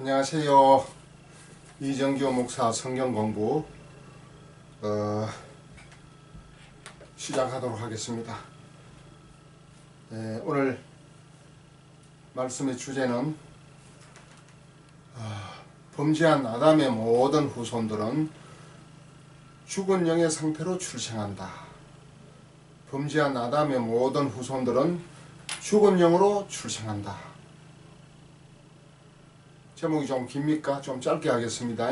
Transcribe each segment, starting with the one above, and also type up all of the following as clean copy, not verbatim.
안녕하세요. 이정규 목사 성경 공부 시작하도록 하겠습니다. 오늘 말씀의 주제는 범죄한 아담의 모든 후손들은 죽은 영의 상태로 출생한다. 범죄한 아담의 모든 후손들은 죽은 영으로 출생한다. 제목이 좀 깁니까? 좀 짧게 하겠습니다.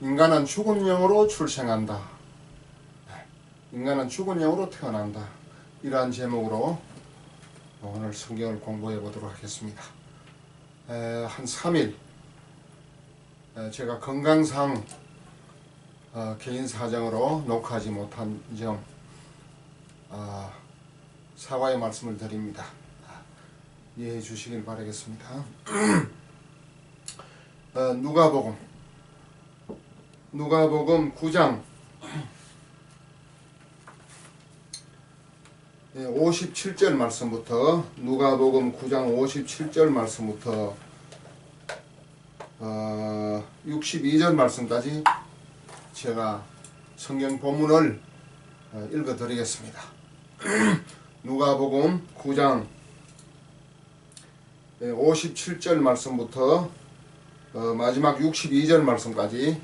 인간은 죽은 영으로 출생한다. 인간은 죽은 영으로 태어난다. 이러한 제목으로 오늘 성경을 공부해 보도록 하겠습니다. 한 3일 제가 건강상 개인 사정으로 녹화하지 못한 점 사과의 말씀을 드립니다. 이해해 주시길 바라겠습니다. 누가복음 9장 57절 말씀부터 누가복음 9장 57절 말씀부터 62절 말씀까지 제가 성경 본문을 읽어 드리겠습니다. 누가복음 9장 57절 말씀부터 마지막 62절 말씀까지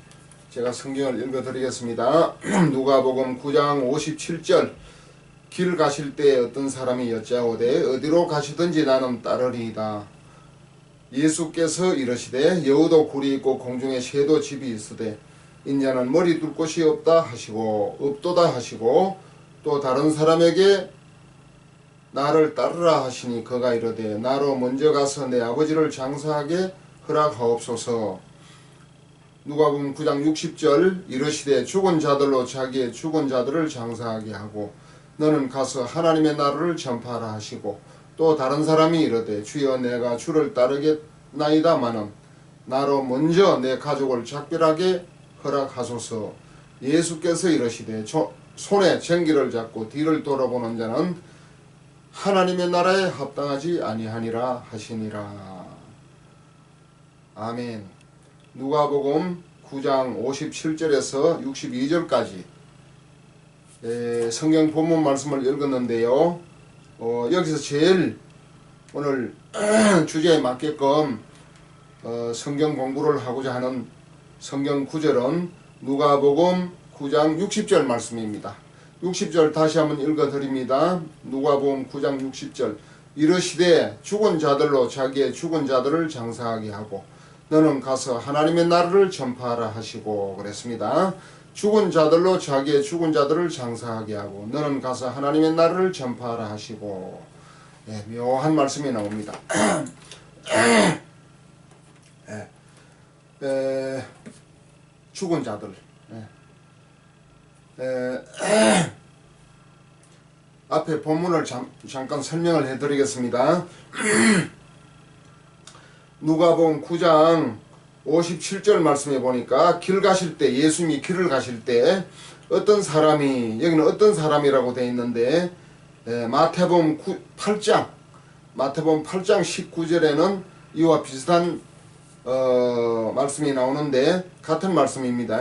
제가 성경을 읽어 드리겠습니다. 누가복음 9장 57절 길 가실 때 어떤 사람이 여짜오되 어디로 가시든지 나는 따르리이다. 예수께서 이르시되 여우도 굴이 있고 공중에 새도 집이 있으되 인자는 머리 둘 곳이 없다 하시고 없도다 하시고 또 다른 사람에게 나를 따르라 하시니 그가 이르되 나로 먼저 가서 내 아버지를 장사하게 허락하옵소서. 누가복음 9장 60절 이르시되 죽은 자들로 자기의 죽은 자들을 장사하게 하고 너는 가서 하나님의 나라를 전파하라 하시고 또 다른 사람이 이르되 주여 내가 주를 따르겠나이다마는 나로 먼저 내 가족을 작별하게 허락하소서. 예수께서 이르시되 손에 쟁기를 잡고 뒤를 돌아보는 자는 하나님의 나라에 합당하지 아니하니라 하시니라. 아멘. 누가복음 9장 57절에서 62절까지 성경 본문 말씀을 읽었는데요. 여기서 제일 오늘 주제에 맞게끔 성경 공부를 하고자 하는 성경 구절은 누가복음 9장 60절 말씀입니다. 60절 다시 한번 읽어 드립니다. 누가복음 9장 60절 이르시되 죽은 자들로 자기의 죽은 자들을 장사하게 하고 너는 가서 하나님의 나라를 전파하라 하시고 그랬습니다. 죽은 자들로 자기의 죽은 자들을 장사하게 하고 너는 가서 하나님의 나라를 전파하라 하시고 묘한 말씀이 나옵니다. 죽은 자들 앞에 본문을 잠깐 설명을 해드리겠습니다. 누가복음 9장 57절 말씀해 보니까 길 가실 때 예수님이 길을 가실 때 어떤 사람이 여기는 어떤 사람이라고 되어 있는데 마태복음 8장 19절에는 이와 비슷한 말씀이 나오는데 같은 말씀입니다.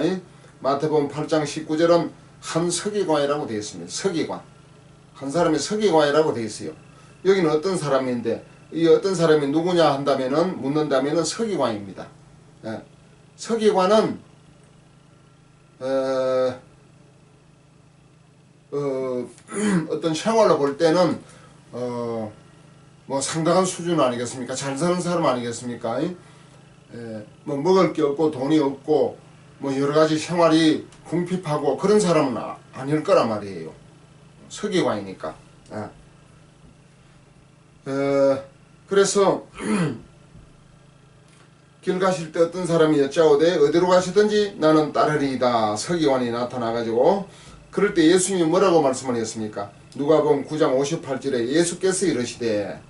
마태복음 8장 19절은 한 서기관이라고 되어 있습니다. 서기관 한 사람의 서기관이라고 되어 있어요. 여기는 어떤 사람인데 이 어떤 사람이 누구냐 한다면은 묻는다면은 서기관입니다. 서기관은 어떤 생활로 볼 때는 뭐 상당한 수준 아니겠습니까? 잘 사는 사람 아니겠습니까? 뭐 먹을 게 없고 돈이 없고 뭐 여러 가지 생활이 궁핍하고 그런 사람은 아닐 거란 말이에요. 서기관이니까. 그래서 길 가실 때 어떤 사람이 여짜오되 어디로 가시든지 나는 따르리이다. 서기관이 나타나가지고 그럴 때 예수님이 뭐라고 말씀을 했습니까? 누가복음 9장 58절에 예수께서 이르시되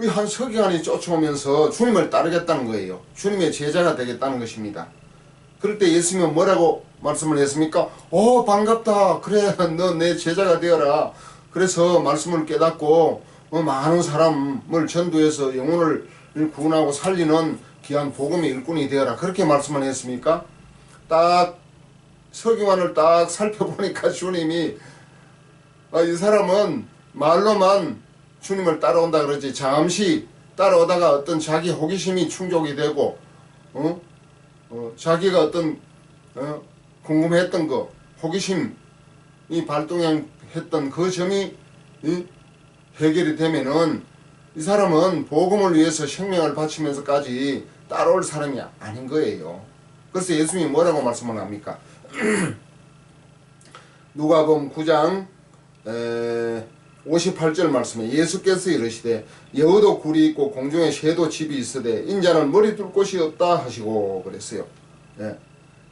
한 서기관이 쫓아오면서 주님을 따르겠다는 거예요. 주님의 제자가 되겠다는 것입니다. 그럴 때 예수님은 뭐라고 말씀을 했습니까? 오 반갑다. 그래 너 내 제자가 되어라. 그래서 말씀을 깨닫고 많은 사람을 전도해서 영혼을 구원하고 살리는 귀한 복음의 일꾼이 되어라. 그렇게 말씀을 했습니까? 딱 서기관을 딱 살펴보니까 주님이 이 사람은 말로만 주님을 따라온다 그러지 잠시 따라오다가 어떤 자기 호기심이 충족이 되고 자기가 어떤 궁금했던 거 호기심이 발동했던 그 점이 해결이 되면은 이 사람은 복음을 위해서 생명을 바치면서까지 따라올 사람이 아닌 거예요. 그래서 예수님이 뭐라고 말씀을 합니까? 누가복음 9장 58절 말씀에 예수께서 이르시되 여우도 굴이 있고 공중에 새도 집이 있으되 인자는 머리 둘 곳이 없다 하시고 그랬어요.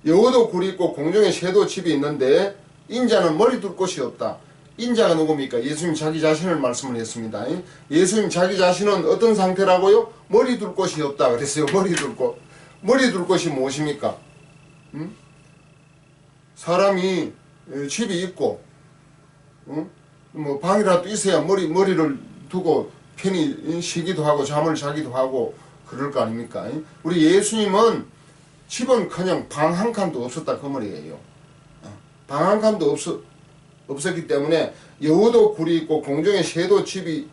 여우도 굴이 있고 공중에 새도 집이 있는데 인자는 머리 둘 곳이 없다. 인자가 누굽니까? 예수님 자기 자신을 말씀을 했습니다. 예수님 자기 자신은 어떤 상태라고요? 머리 둘 곳이 없다 그랬어요. 머리 둘 곳. 머리 둘 곳이 무엇입니까? 사람이 집이 있고 뭐 방이라도 있어야 머리를 두고 편히 쉬기도 하고 잠을 자기도 하고 그럴 거 아닙니까? 우리 예수님은 집은 그냥 방 한 칸도 없었다 그 말이에요. 방 한 칸도 없었기 때문에 여우도 굴이 있고 공중에 새도 집이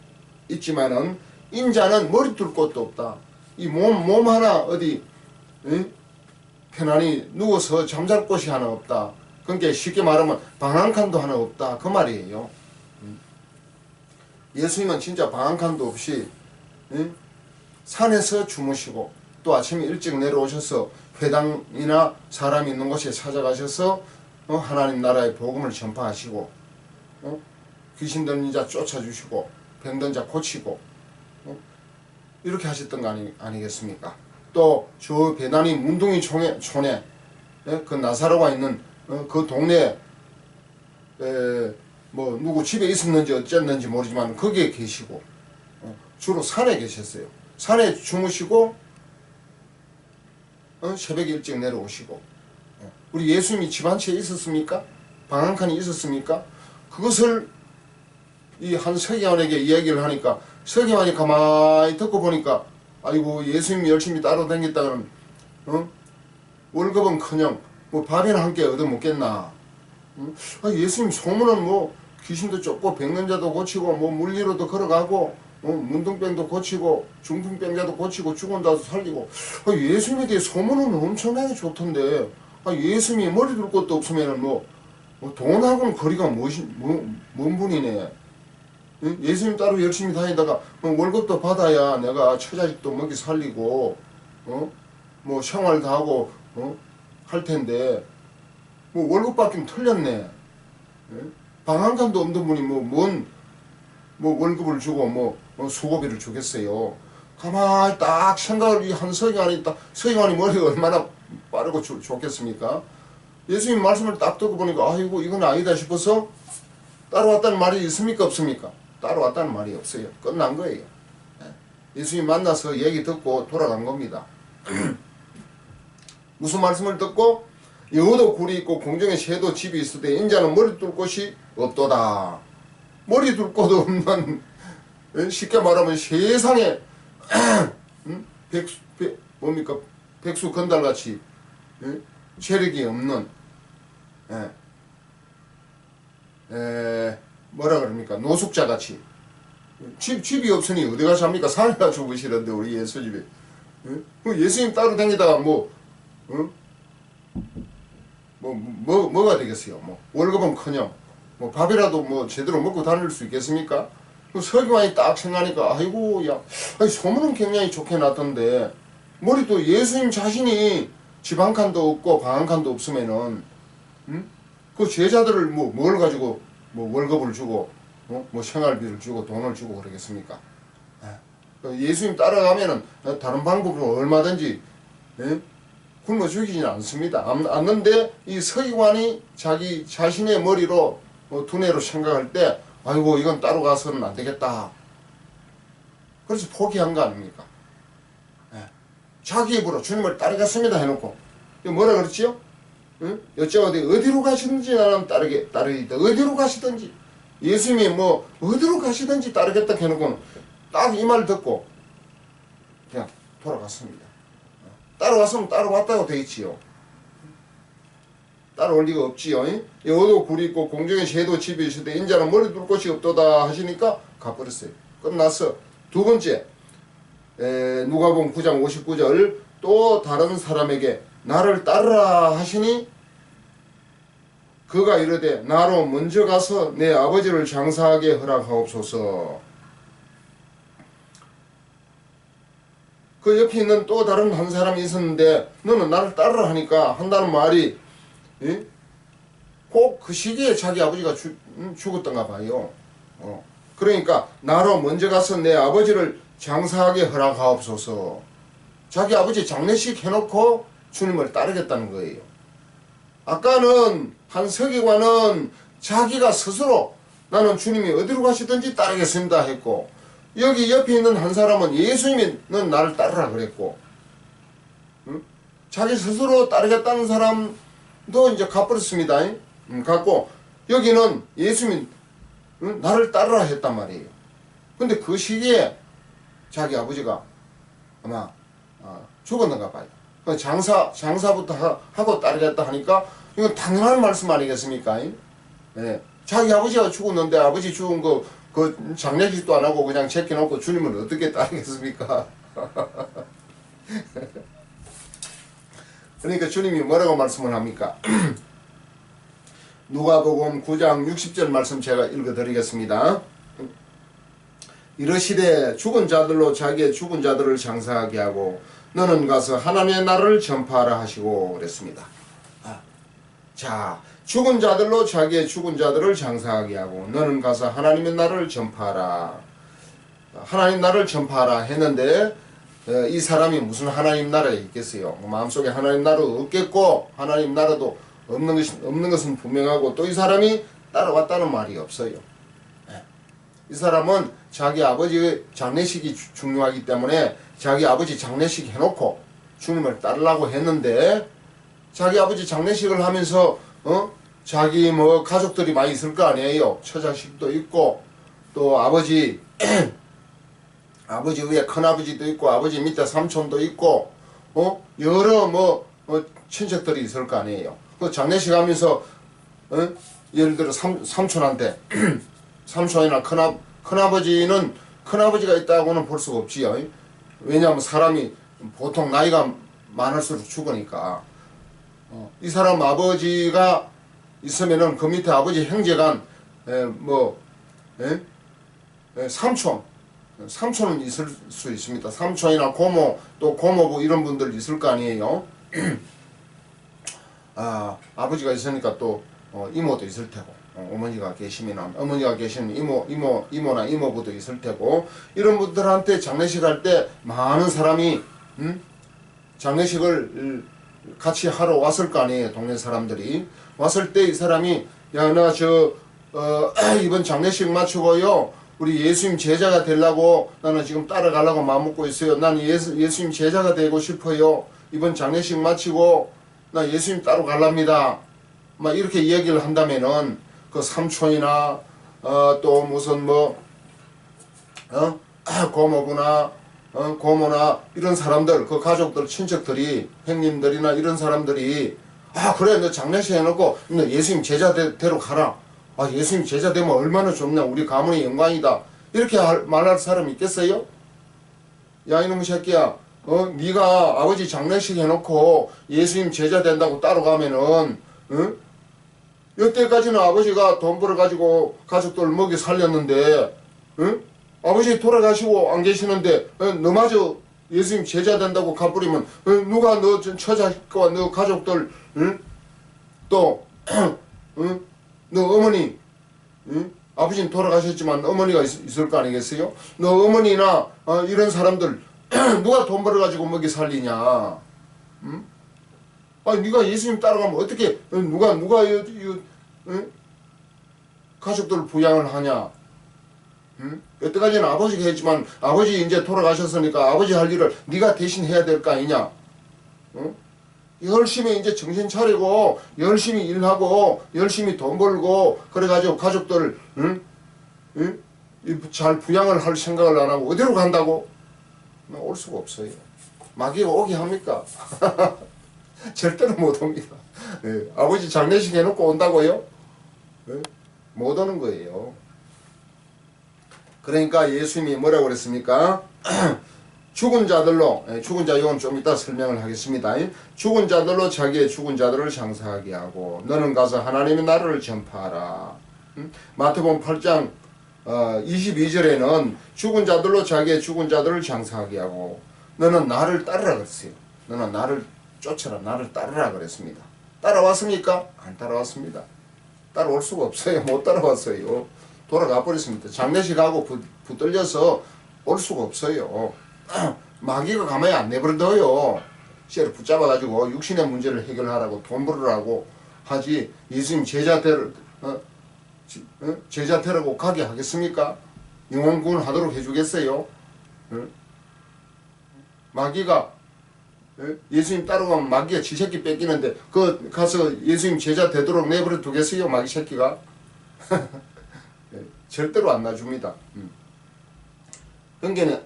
있지만은 인자는 머리 둘 곳도 없다. 이 몸 하나 어디 편안히 누워서 잠잘 곳이 하나 없다. 그러니까 쉽게 말하면 방 한 칸도 하나 없다 그 말이에요. 예수님은 진짜 방 한 칸도 없이 산에서 주무시고 또 아침에 일찍 내려오셔서 회당이나 사람이 있는 곳에 찾아가셔서 하나님 나라의 복음을 전파하시고 귀신 들린 자 쫓아주시고 병든 자 고치고 이렇게 하셨던 거 아니겠습니까? 또 저 베다니 문둥이 촌에 그 나사로가 있는 그 동네에 뭐 누구 집에 있었는지 어쨌는지 모르지만 거기에 계시고 주로 산에 계셨어요. 산에 주무시고 새벽에 일찍 내려오시고 우리 예수님이 집 한 채 있었습니까? 방 한 칸이 있었습니까? 그것을 이 한 서기관에게 이야기를 하니까 서기관이 가만히 듣고 보니까 아이고 예수님이 열심히 따라다녔다가는 월급은커녕 뭐 밥이나 한 끼 얻어먹겠나. 예수님 소문은 뭐 귀신도 쫓고 병든 자도 고치고 뭐 물리로도 걸어가고 문둥병도 고치고 중풍병자도 고치고 죽은 자도 살리고 예수님에 대해 소문은 엄청나게 좋던데 예수님이 머리 둘 것도 없으면은 뭐 돈하고는 거리가 먼 분이네. 예수님 따로 열심히 다니다가 월급도 받아야 내가 처자식도 먹이 살리고 뭐 생활도 하고 할 텐데 뭐 월급 받기는 틀렸네. 방 한 칸도 없는 분이 뭐 월급을 주고 뭐 수고비를 주겠어요. 가만히 딱 생각을 한 서기관이 머리가 얼마나 빠르고 좋겠습니까? 예수님 말씀을 딱 듣고 보니까 아이고 이건 아니다 싶어서 따라왔다는 말이 있습니까 없습니까? 따라왔다는 말이 없어요. 끝난 거예요. 예수님 만나서 얘기 듣고 돌아간 겁니다. 무슨 말씀을 듣고 여우도 굴이 있고 공중에 새도 집이 있으되 인자는 머리 둘 곳이 없도다. 머리 둘 곳 없는 쉽게 말하면 세상에 백수 건달같이 세력이 없는 뭐라 그럽니까 노숙자같이 집이 없으니 어디 가서 합니까? 산에 가서 주무시던데 우리 예수님이 예수님 따로 다니다가 뭐가 되겠어요? 뭐 월급은커녕 뭐 밥이라도 뭐 제대로 먹고 다닐 수 있겠습니까? 서기관이 딱 생각하니까 아이고 야 소문은 굉장히 좋게 났던데 머리도 예수님 자신이 집 한 칸도 없고 방 한 칸도 없으면은 그 제자들을 뭘 가지고 뭐 월급을 주고 뭐 생활비를 주고 돈을 주고 그러겠습니까? 예수님 따라가면은 다른 방법으로 얼마든지 굶어 죽이지는 않습니다. 않는데 이 서기관이 자기 자신의 머리로 두뇌로 생각할 때 아이고 이건 따로 가서는 안 되겠다. 그래서 포기한 거 아닙니까? 자기 입으로 주님을 따르겠습니다 해놓고 뭐라 그랬지요? 여쭤보되 어디로 가시든지 나는 따르겠다. 어디로 가시든지 예수님이 뭐 어디로 가시든지 따르겠다 해놓고는 딱 이 말 듣고 그냥 돌아갔습니다. 따라왔으면 따라왔다고 돼 있지요. 따라올 리가 없지요. 여도 굴이 있고 공중에 새도 집이 있을 때 인자는 머리 둘 곳이 없도다 하시니까 가버렸어요. 끝났어. 두 번째, 누가복음 9장 59절 또 다른 사람에게 나를 따르라 하시니 그가 이르되 나로 먼저 가서 내 아버지를 장사하게 허락하옵소서. 그 옆에 있는 또 다른 한 사람이 있었는데 너는 나를 따르라 하니까 한다는 말이 꼭 그 시기에 자기 아버지가 죽었던가 봐요. 그러니까 나로 먼저 가서 내 아버지를 장사하게 허락하옵소서. 자기 아버지 장례식 해놓고 주님을 따르겠다는 거예요. 아까는 한 서기관은 자기가 스스로 나는 주님이 어디로 가시든지 따르겠습니다 했고, 여기 옆에 있는 한 사람은 예수님이 넌 나를 따르라 그랬고, 자기 스스로 따르겠다는 사람도 이제 가버렸습니다. 갖고 여기는 예수님이 나를 따르라 했단 말이에요. 근데 그 시기에 자기 아버지가 아마 죽었는가 봐요. 장사부터 하고 따르겠다 하니까 이건 당연한 말씀 아니겠습니까? 네. 자기 아버지가 죽었는데 아버지 죽은 그 장례식도 안 하고 그냥 제껴놓고 주님을 어떻게 따르겠습니까? 그러니까 주님이 뭐라고 말씀을 합니까? 누가복음 9장 60절 말씀 제가 읽어드리겠습니다. 이르시되 죽은 자들로 자기의 죽은 자들을 장사하게 하고 너는 가서 하나님의 나라를 전파하라 하시고 그랬습니다. 자, 죽은 자들로 자기의 죽은 자들을 장사하게 하고 너는 가서 하나님의 나라를 전파하라. 하나님 나라를 전파하라 했는데 이 사람이 무슨 하나님 나라에 있겠어요? 마음속에 하나님 나라 없겠고 하나님 나라도 없는 것은 분명하고 또 이 사람이 따라왔다는 말이 없어요. 이 사람은 자기 아버지의 장례식이 중요하기 때문에 자기 아버지 장례식 해놓고 주님을 따르려고 했는데 자기 아버지 장례식을 하면서 자기 가족들이 많이 있을 거 아니에요. 처자식도 있고 또 아버지 아버지 위에 큰아버지도 있고 아버지 밑에 삼촌도 있고 여러 친척들이 있을 거 아니에요. 그 장례식 하면서 예를 들어 삼촌한테 삼촌이나 큰아버지는 큰아버지가 있다고는 볼 수가 없지요. 왜냐하면 사람이 보통 나이가 많을수록 죽으니까 이 사람 아버지가 있으면은 그 밑에 아버지 형제간 삼촌은 있을 수 있습니다. 삼촌이나 고모 또 고모부 이런 분들 있을 거 아니에요. 아버지가 있으니까 또 이모도 있을 테고 어머니가 계시면 이모나 이모부도 있을 테고 이런 분들한테 장례식 할 때 많은 사람이 장례식을 같이 하러 왔을 거 아니에요. 동네 사람들이 왔을 때 이 사람이 야 나 이번 장례식 마치고요 우리 예수님 제자가 되려고 나는 지금 따라가려고 마음먹고 있어요. 나는 예수님 제자가 되고 싶어요. 이번 장례식 마치고 나 예수님 따로 갈랍니다. 막 이렇게 이야기를 한다면은 그 삼촌이나 또 무슨 고모부나 고모나 이런 사람들 그 가족들 친척들이 형님들이나 이런 사람들이 그래 너 장례식 해놓고 너 예수님 제자 되러 가라. 예수님 제자 되면 얼마나 좋냐. 우리 가문의 영광이다. 이렇게 말할 사람 있겠어요? 야 이놈의 새끼야 네가 아버지 장례식 해놓고 예수님 제자 된다고 따라가면은 여태까지는 아버지가 돈 벌어가지고 가족들 먹여 살렸는데 아버지 돌아가시고 안 계시는데 너마저 예수님 제자 된다고 가버리면 누가 너 처자식과 너 가족들 또 너 어머니 아버지는 돌아가셨지만 어머니가 있을 거 아니겠어요? 너 어머니나 이런 사람들 누가 돈 벌어가지고 먹여 살리냐? 네가 예수님 따라가면 어떻게 누가 가족들 부양을 하냐? 여태까지는 아버지가 했지만 아버지 이제 돌아가셨으니까 아버지 할 일을 네가 대신 해야 될 거 아니냐? 열심히 이제 정신 차리고 열심히 일하고 열심히 돈 벌고 그래가지고 가족들 잘 부양을 할 생각을 안 하고 어디로 간다고? 올 수가 없어요. 마귀가 오게 합니까? 절대로 못 옵니다. 예, 아버지 장례식 해놓고 온다고요? 예? 못 오는 거예요. 그러니까 예수님이 뭐라고 그랬습니까? 죽은 자들로, 죽은 자 이건 좀 이따 설명을 하겠습니다. 죽은 자들로 자기의 죽은 자들을 장사하게 하고 너는 가서 하나님의 나라를 전파하라. 마태복음 8장 22절에는 죽은 자들로 자기의 죽은 자들을 장사하게 하고 너는 나를 따르라 그랬어요. 너는 나를 쫓아라, 나를 따르라 그랬습니다. 따라왔습니까? 안 따라왔습니다. 따라올 수가 없어요. 못 따라왔어요. 돌아가 버렸습니다. 장례식하고 붙들려서 올 수가 없어요. 마귀가 가만히 안 내버려둬요. 씨를 붙잡아가지고 육신의 문제를 해결하라고 돈 벌으라고 하지 예수님 제자 되라고 가게 하겠습니까? 영혼구원 하도록 해주겠어요? 마귀가 예수님 따라가면 마귀가 지 새끼 뺏기는데 그 가서 예수님 제자 되도록 내버려 두겠어요? 마귀 새끼가? 절대로 안 놔줍니다. 그러니까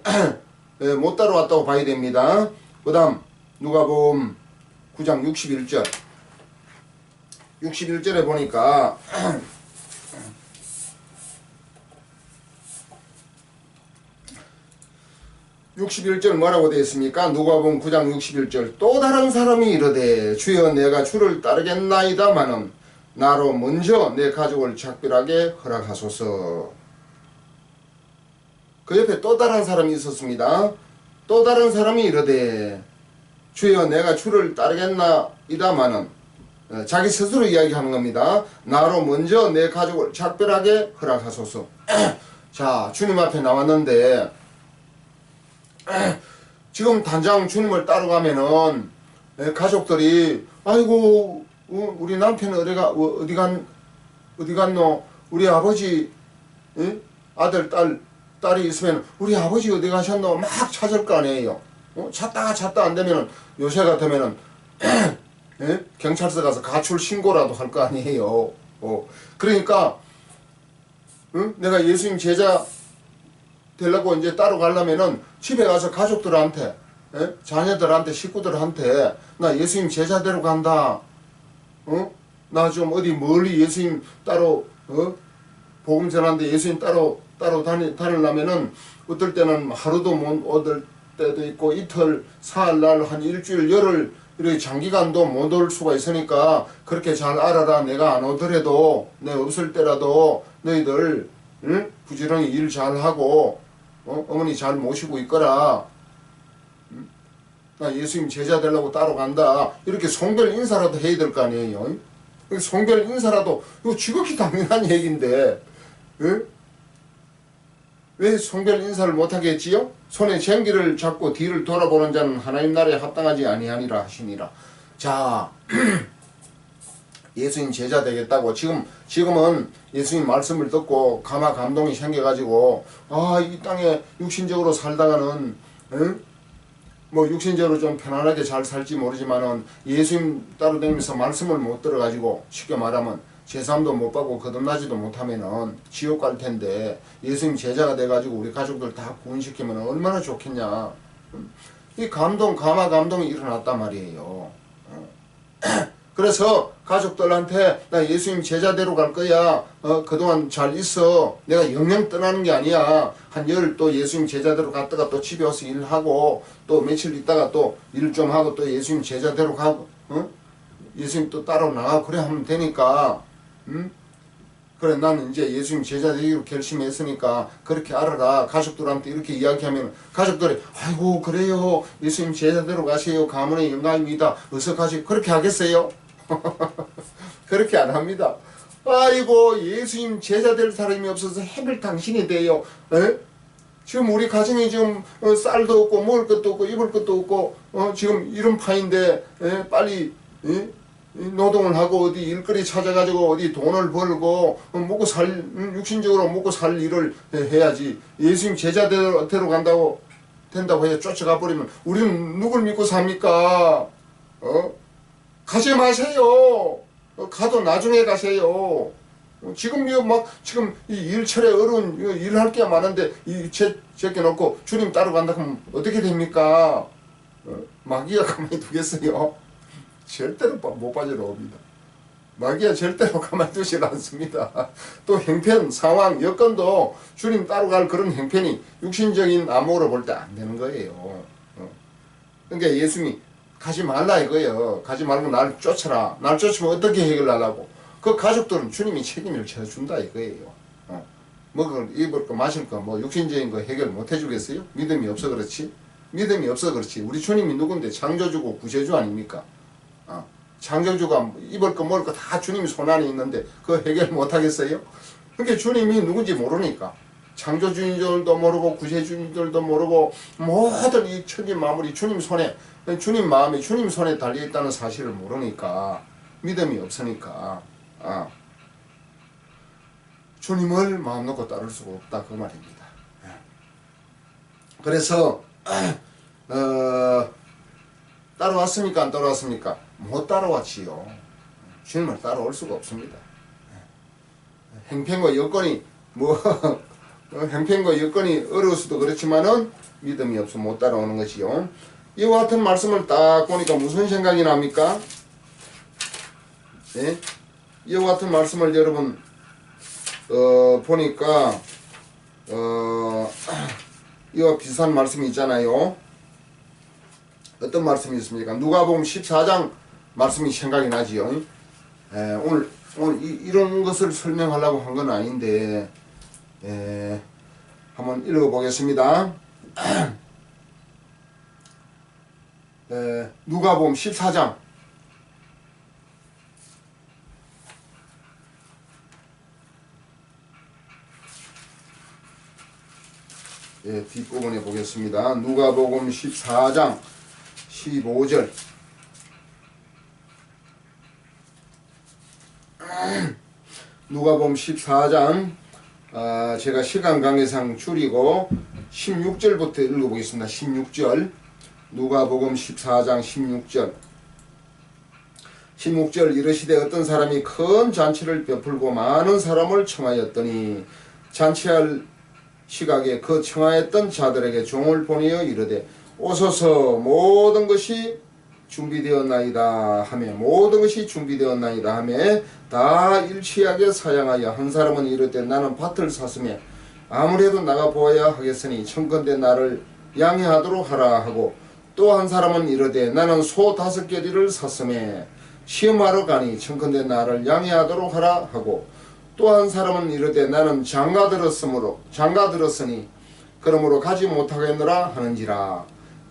못 따라왔다고 봐야 됩니다. 그 다음 누가복음 9장 61절 61절에 보니까 61절 뭐라고 되어 있습니까? 누가복음 9장 61절 또 다른 사람이 이르되 주여 내가 주를 따르겠나이다마는 나로 먼저 내 가족을 작별하게 허락하소서. 그 옆에 또 다른 사람이 있었습니다. 또 다른 사람이 이르되 주여 내가 주를 따르겠나이다마는 자기 스스로 이야기하는 겁니다. 나로 먼저 내 가족을 작별하게 허락하소서. 자, 주님 앞에 나왔는데 지금 단장 주님을 따라가면은 가족들이 아이고 우리 남편은 어디 갔노? 우리 아버지 아들 딸이 있으면 우리 아버지 어디 가셨노? 막 찾을 거 아니에요. 찾다 안 되면은 요새 같으면은 경찰서 가서 가출 신고라도 할 거 아니에요. 그러니까 내가 예수님 제자 되려고 이제 따로 가려면은 집에 가서 가족들한테 자녀들한테 식구들한테 나 예수님 제자대로 간다. 나 좀 어디 멀리 예수님 따로 복음 전하는데 예수님 따로 다니려면은 어떨 때는 하루도 못 얻을 때도 있고 이틀 사흘 날 한 일주일 열흘 이렇게 장기간도 못 올 수가 있으니까 그렇게 잘 알아라. 내가 안 오더라도 내 없을 때라도 너희들 부지런히 일 잘하고 어머니 잘 모시고 있거라. 나 예수님 제자 되려고 따로 간다. 이렇게 송별 인사라도 해야 될 거 아니에요. 송별 인사라도 이거 지극히 당연한 얘기인데 왜 송별 인사를 못하겠지요? 손에 쟁기를 잡고 뒤를 돌아보는 자는 하나님 나라에 합당하지 아니하니라 하시니라. 자, 예수님 제자 되겠다고 지금은 예수님 말씀을 듣고 감동이 생겨가지고 이 땅에 육신적으로 살다가는 뭐 육신적으로 좀 편안하게 잘 살지 모르지만은 예수님 따로 다니면서 말씀을 못 들어가지고 쉽게 말하면 제사함도 못 받고 거듭나지도 못하면은 지옥 갈 텐데 예수님 제자가 돼가지고 우리 가족들 다 구원시키면 얼마나 좋겠냐. 이 감동이 일어났단 말이에요. 그래서 가족들한테 나 예수님 제자대로 갈 거야. 그동안 잘 있어. 내가 영영 떠나는 게 아니야. 한 열 또 예수님 제자대로 갔다가 또 집에 와서 일하고 또 며칠 있다가 또 일 좀 하고 또 예수님 제자대로 가고 예수님 또 따로 나가고 그래 하면 되니까 그래 나는 이제 예수님 제자 되기로 결심했으니까 그렇게 알아라. 가족들한테 이렇게 이야기하면 가족들이 아이고 그래요. 예수님 제자대로 가세요. 가문의 영광입니다. 어서 가시고 그렇게 하겠어요? 그렇게 안 합니다. 아이고 예수님 제자 될 사람이 없어서 해볼 당신이 돼요. 지금 우리 가정이 지금 쌀도 없고 먹을 것도 없고 입을 것도 없고 지금 이런 파인데 빨리 노동을 하고 어디 일거리 찾아가지고 어디 돈을 벌고 육신적으로 먹고 살 일을 해야지. 예수님 제자대로 된다고 해서 쫓아가 버리면 우리는 누굴 믿고 삽니까? 가지 마세요. 가도 나중에 가세요. 지금 지금 이 일철에 어려운 일할 게 많은데 제껴놓고 주님 따로 간다 하면 어떻게 됩니까? 마귀가 가만히 두겠어요? 절대로 못 빠져나옵니다. 마귀가 절대로 가만히 두질 않습니다. 또 형편, 상황, 여건도 주님 따라갈 그런 형편이 육신적인 안목으로 볼 때 안 되는 거예요. 그러니까 예수님이 가지 말라 이거예요. 가지 말고 날 쫓아라. 날 쫓으면 어떻게 해결하려고. 그 가족들은 주님이 책임을 져준다 이거예요. 먹을, 입을 거, 마실 거, 뭐 육신적인 거 해결 못 해주겠어요? 믿음이 없어 그렇지? 믿음이 없어 그렇지. 우리 주님이 누군데 창조주고 구세주 아닙니까? 창조주가 입을 거 먹을 거 다 주님이 손안에 있는데 그거 해결 못 하겠어요? 그러니까 주님이 누군지 모르니까 창조주인 줄도 모르고 구세주인 줄도 모르고 모든 이 천지 만물이 주님 손에, 주님 마음이 주님 손에 달려있다는 사실을 모르니까 믿음이 없으니까 주님을 마음 놓고 따를 수가 없다 그 말입니다. 그래서 따라왔습니까 안 따라왔습니까? 못 따라왔지요. 주님을 따라올 수가 없습니다. 형편과 여건이 형편과 여건이 어려워서도 그렇지만은 믿음이 없어 못 따라오는 것이요. 이와 같은 말씀을 딱 보니까 무슨 생각이 납니까? 네? 이와 같은 말씀을 여러분 보니까 이와 비슷한 말씀이 있잖아요. 어떤 말씀이 있습니까? 누가복음 14장 말씀이 생각이 나지요. 오늘 이런 것을 설명하려고 한 건 아닌데 한번 읽어보겠습니다. 누가복음 14장 뒷부분에 보겠습니다. 누가복음 14장 15절 누가복음 14장 제가 시간 관계상 줄이고 16절부터 읽어보겠습니다. 16절 누가복음 14장 16절 이르시되 어떤 사람이 큰 잔치를 베풀고 많은 사람을 청하였더니 잔치할 시각에 그 청하였던 자들에게 종을 보내어 이르되 오소서 모든 것이 준비되었나이다 하며 모든 것이 준비되었나이다 하며 다 일치하게 사양하여 한 사람은 이르되 나는 밭을 샀으며 아무래도 나가 보아야 하겠으니 청컨대 나를 양해하도록 하라 하고 또 한 사람은 이르되 나는 소 5개리를 샀으며 시험하러 가니 청컨대 나를 양해하도록 하라 하고 또 한 사람은 이르되 나는 장가 들었으니 그러므로 가지 못하겠노라 하는지라.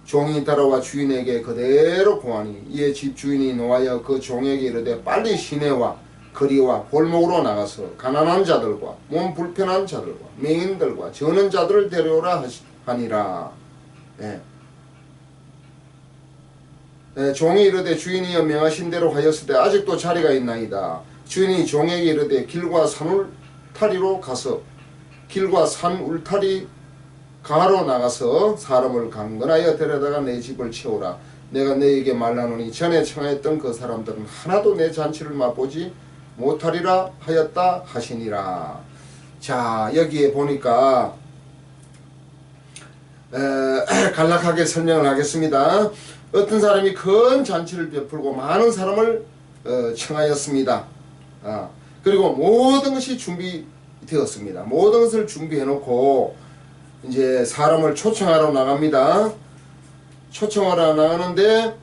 종이 따라와 주인에게 그대로 고하니 이에 집주인이 노하여 그 종에게 이르되 빨리 시내와 거리와 골목으로 나가서 가난한 자들과 몸 불편한 자들과 맹인들과 저는 자들을 데려오라 하니라. 종이 이르되 주인이여 명하신 대로 하였으되 아직도 자리가 있나이다. 주인이 종에게 이르되 길과 산울타리로 가서 길과 산울타리 가로 나가서 사람을 강건하여 데려다가 내 집을 채우라. 내가 너에게 말하노니 전에 청하였던 그 사람들은 하나도 내 잔치를 맛보지 못하리라 하였다 하시니라. 자, 여기에 보니까 간략하게 설명을 하겠습니다. 어떤 사람이 큰 잔치를 베풀고 많은 사람을 청하였습니다. 그리고 모든 것이 준비되었습니다. 모든 것을 준비해 놓고 이제 사람을 초청하러 나갑니다. 초청하러 나가는데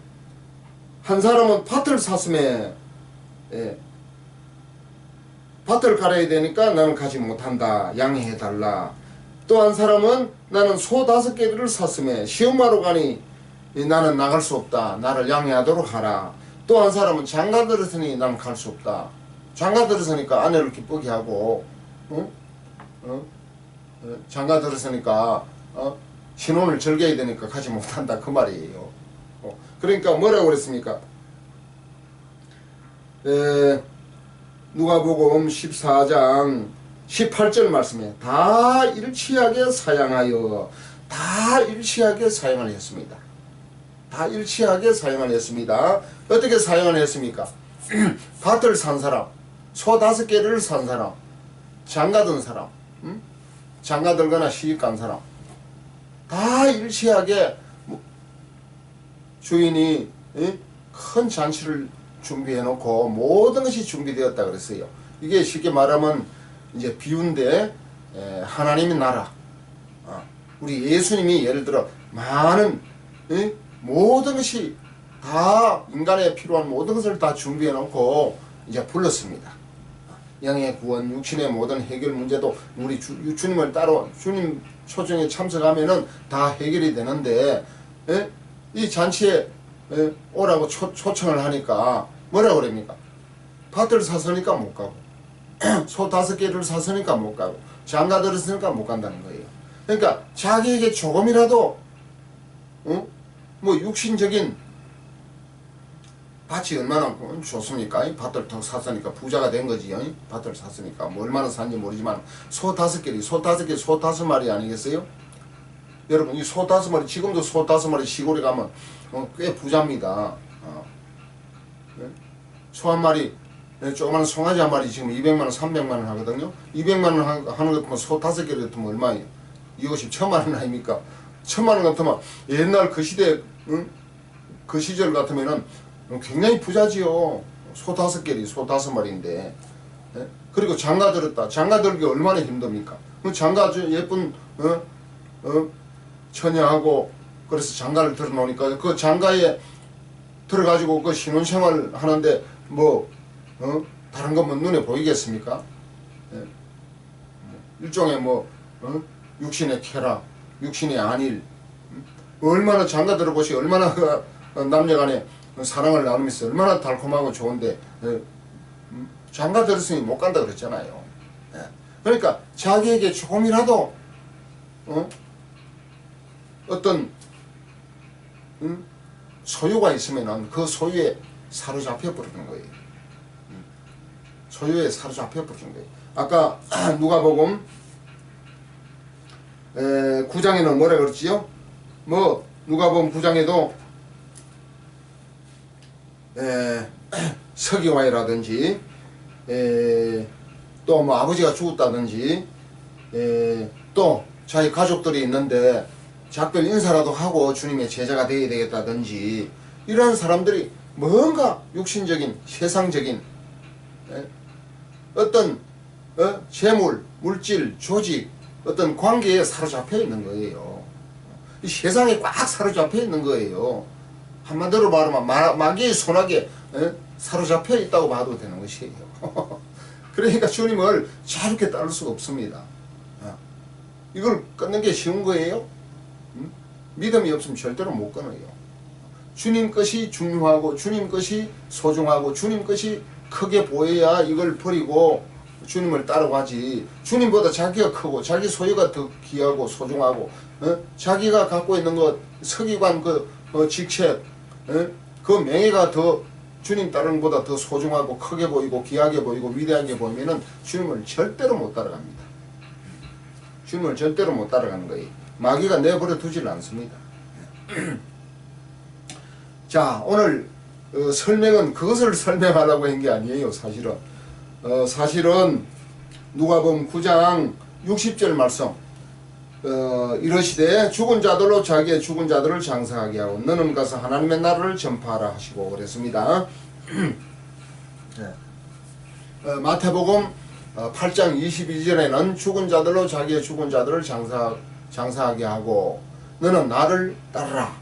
한 사람은 밭을 샀으며 밭을 갈아야 되니까 나는 가지 못한다. 양해해 달라. 또 한 사람은 나는 소 5개를 샀으며 시험하러 가니 나는 나갈 수 없다. 나를 양해하도록 하라. 또 한 사람은 장가 들었으니 나는 갈 수 없다. 장가 들었으니까 아내를 기쁘게 하고 장가 들었으니까 신혼을 즐겨야 되니까 가지 못한다 그 말이에요. 그러니까 뭐라고 그랬습니까? 누가복음 14장 18절 말씀에 다 일치하게 사양하여 다 일치하게 사용을 했습니다. 다 일치하게 사용을 했습니다. 어떻게 사용을 했습니까? 밭을 산 사람, 소 5개를 산 사람, 장가든 사람, 장가 들거나 시집 간 사람 다 일치하게 주인이 큰 잔치를 준비해 놓고 모든 것이 준비되었다 그랬어요. 이게 쉽게 말하면 이제 비유인데 하나님의 나라, 우리 예수님이 예를 들어 많은 모든 것이 다 인간에 필요한 모든 것을 다 준비해 놓고 이제 불렀습니다. 영의 구원, 육신의 모든 해결 문제도 우리 주님을 따로 주님 초청에 참석하면은 다 해결이 되는데 이 잔치에 오라고 초청을 하니까 뭐라고 그럽니까? 밭을 샀으니까 못 가고 소 5개를 샀으니까 못 가고 장가들을 쓰니까 못 간다는 거예요. 그러니까 자기에게 조금이라도 뭐 육신적인 밭이 얼마나 좋습니까? 밭을 더 샀으니까 부자가 된 거지. 밭을 샀으니까 뭐 얼마나 샀는지 모르지만 소 5개리 소 5개 소 5마리 아니겠어요? 여러분 이 소 5마리 지금도 소 5마리 시골에 가면 꽤 부자입니다. 소 한 마리 조그마한 송아지 한 마리 지금 200만원 300만원 하거든요. 200만원 하는 것 같으면 소 5개를 같으면 얼마예요? 250 1000만원 아닙니까? 1000만원 같으면 옛날 그 시대 그 시절 같으면은 굉장히 부자지요. 소 5개리 소 5마리인데 그리고 장가 들었다. 장가 들기 얼마나 힘듭니까? 그 장가 예쁜 처녀하고 그래서 장가를 들어놓으니까 그 장가에 들어가지고 그 신혼생활 하는데 뭐 다른 것만 눈에 보이겠습니까? 일종의 뭐 육신의 쾌락, 육신의 안일, 얼마나 장가 들어보시 얼마나 남녀간에 사랑을 나누면서 얼마나 달콤하고 좋은데 장가 들었으니 못 간다 그랬잖아요. 그러니까 자기에게 조금이라도 어떤 소유가 있으면은 그 소유에 사로잡혀 버리는 거예요. 소유에 사로잡혀 버리는 거예요. 아까 누가복음 9장에는 뭐라 그랬지요? 뭐 누가복음 9장에도 서기와이라든지 또 뭐 아버지가 죽었다든지 또 자기 가족들이 있는데 작별 인사라도 하고 주님의 제자가 되어야 되겠다든지 이런 사람들이 뭔가 육신적인 세상적인 어떤 재물, 물질, 조직 어떤 관계에 사로잡혀 있는 거예요. 이 세상에 꽉 사로잡혀 있는 거예요. 한마디로 말하면 마귀의 손아귀에 사로잡혀 있다고 봐도 되는 것이에요. 그러니까 주님을 자유롭게 따를 수가 없습니다. 이걸 끊는 게 쉬운 거예요? 믿음이 없으면 절대로 못 끊어요. 주님 것이 중요하고 주님 것이 소중하고 주님 것이 크게 보여야 이걸 버리고 주님을 따라가지. 주님보다 자기가 크고 자기 소유가 더 귀하고 소중하고 자기가 갖고 있는 것 서기관 그 직책 그 명예가 더 주님 따르는 것보다 더 소중하고 크게 보이고 귀하게 보이고 위대하게 보이면은 주님을 절대로 못 따라갑니다. 주님을 절대로 못 따라가는 거예요. 마귀가 내버려 두질 않습니다. 자, 오늘 설명은 그것을 설명하려고 한 게 아니에요. 사실은 사실은 누가복음 9장 60절 말씀 이러시되 죽은 자들로 자기의 죽은 자들을 장사하게 하고 너는 가서 하나님의 나라를 전파하라 하시고 그랬습니다. 마태복음 8장 22절에는 죽은 자들로 자기의 죽은 자들을 장사하게 하고 너는 나를 따르라.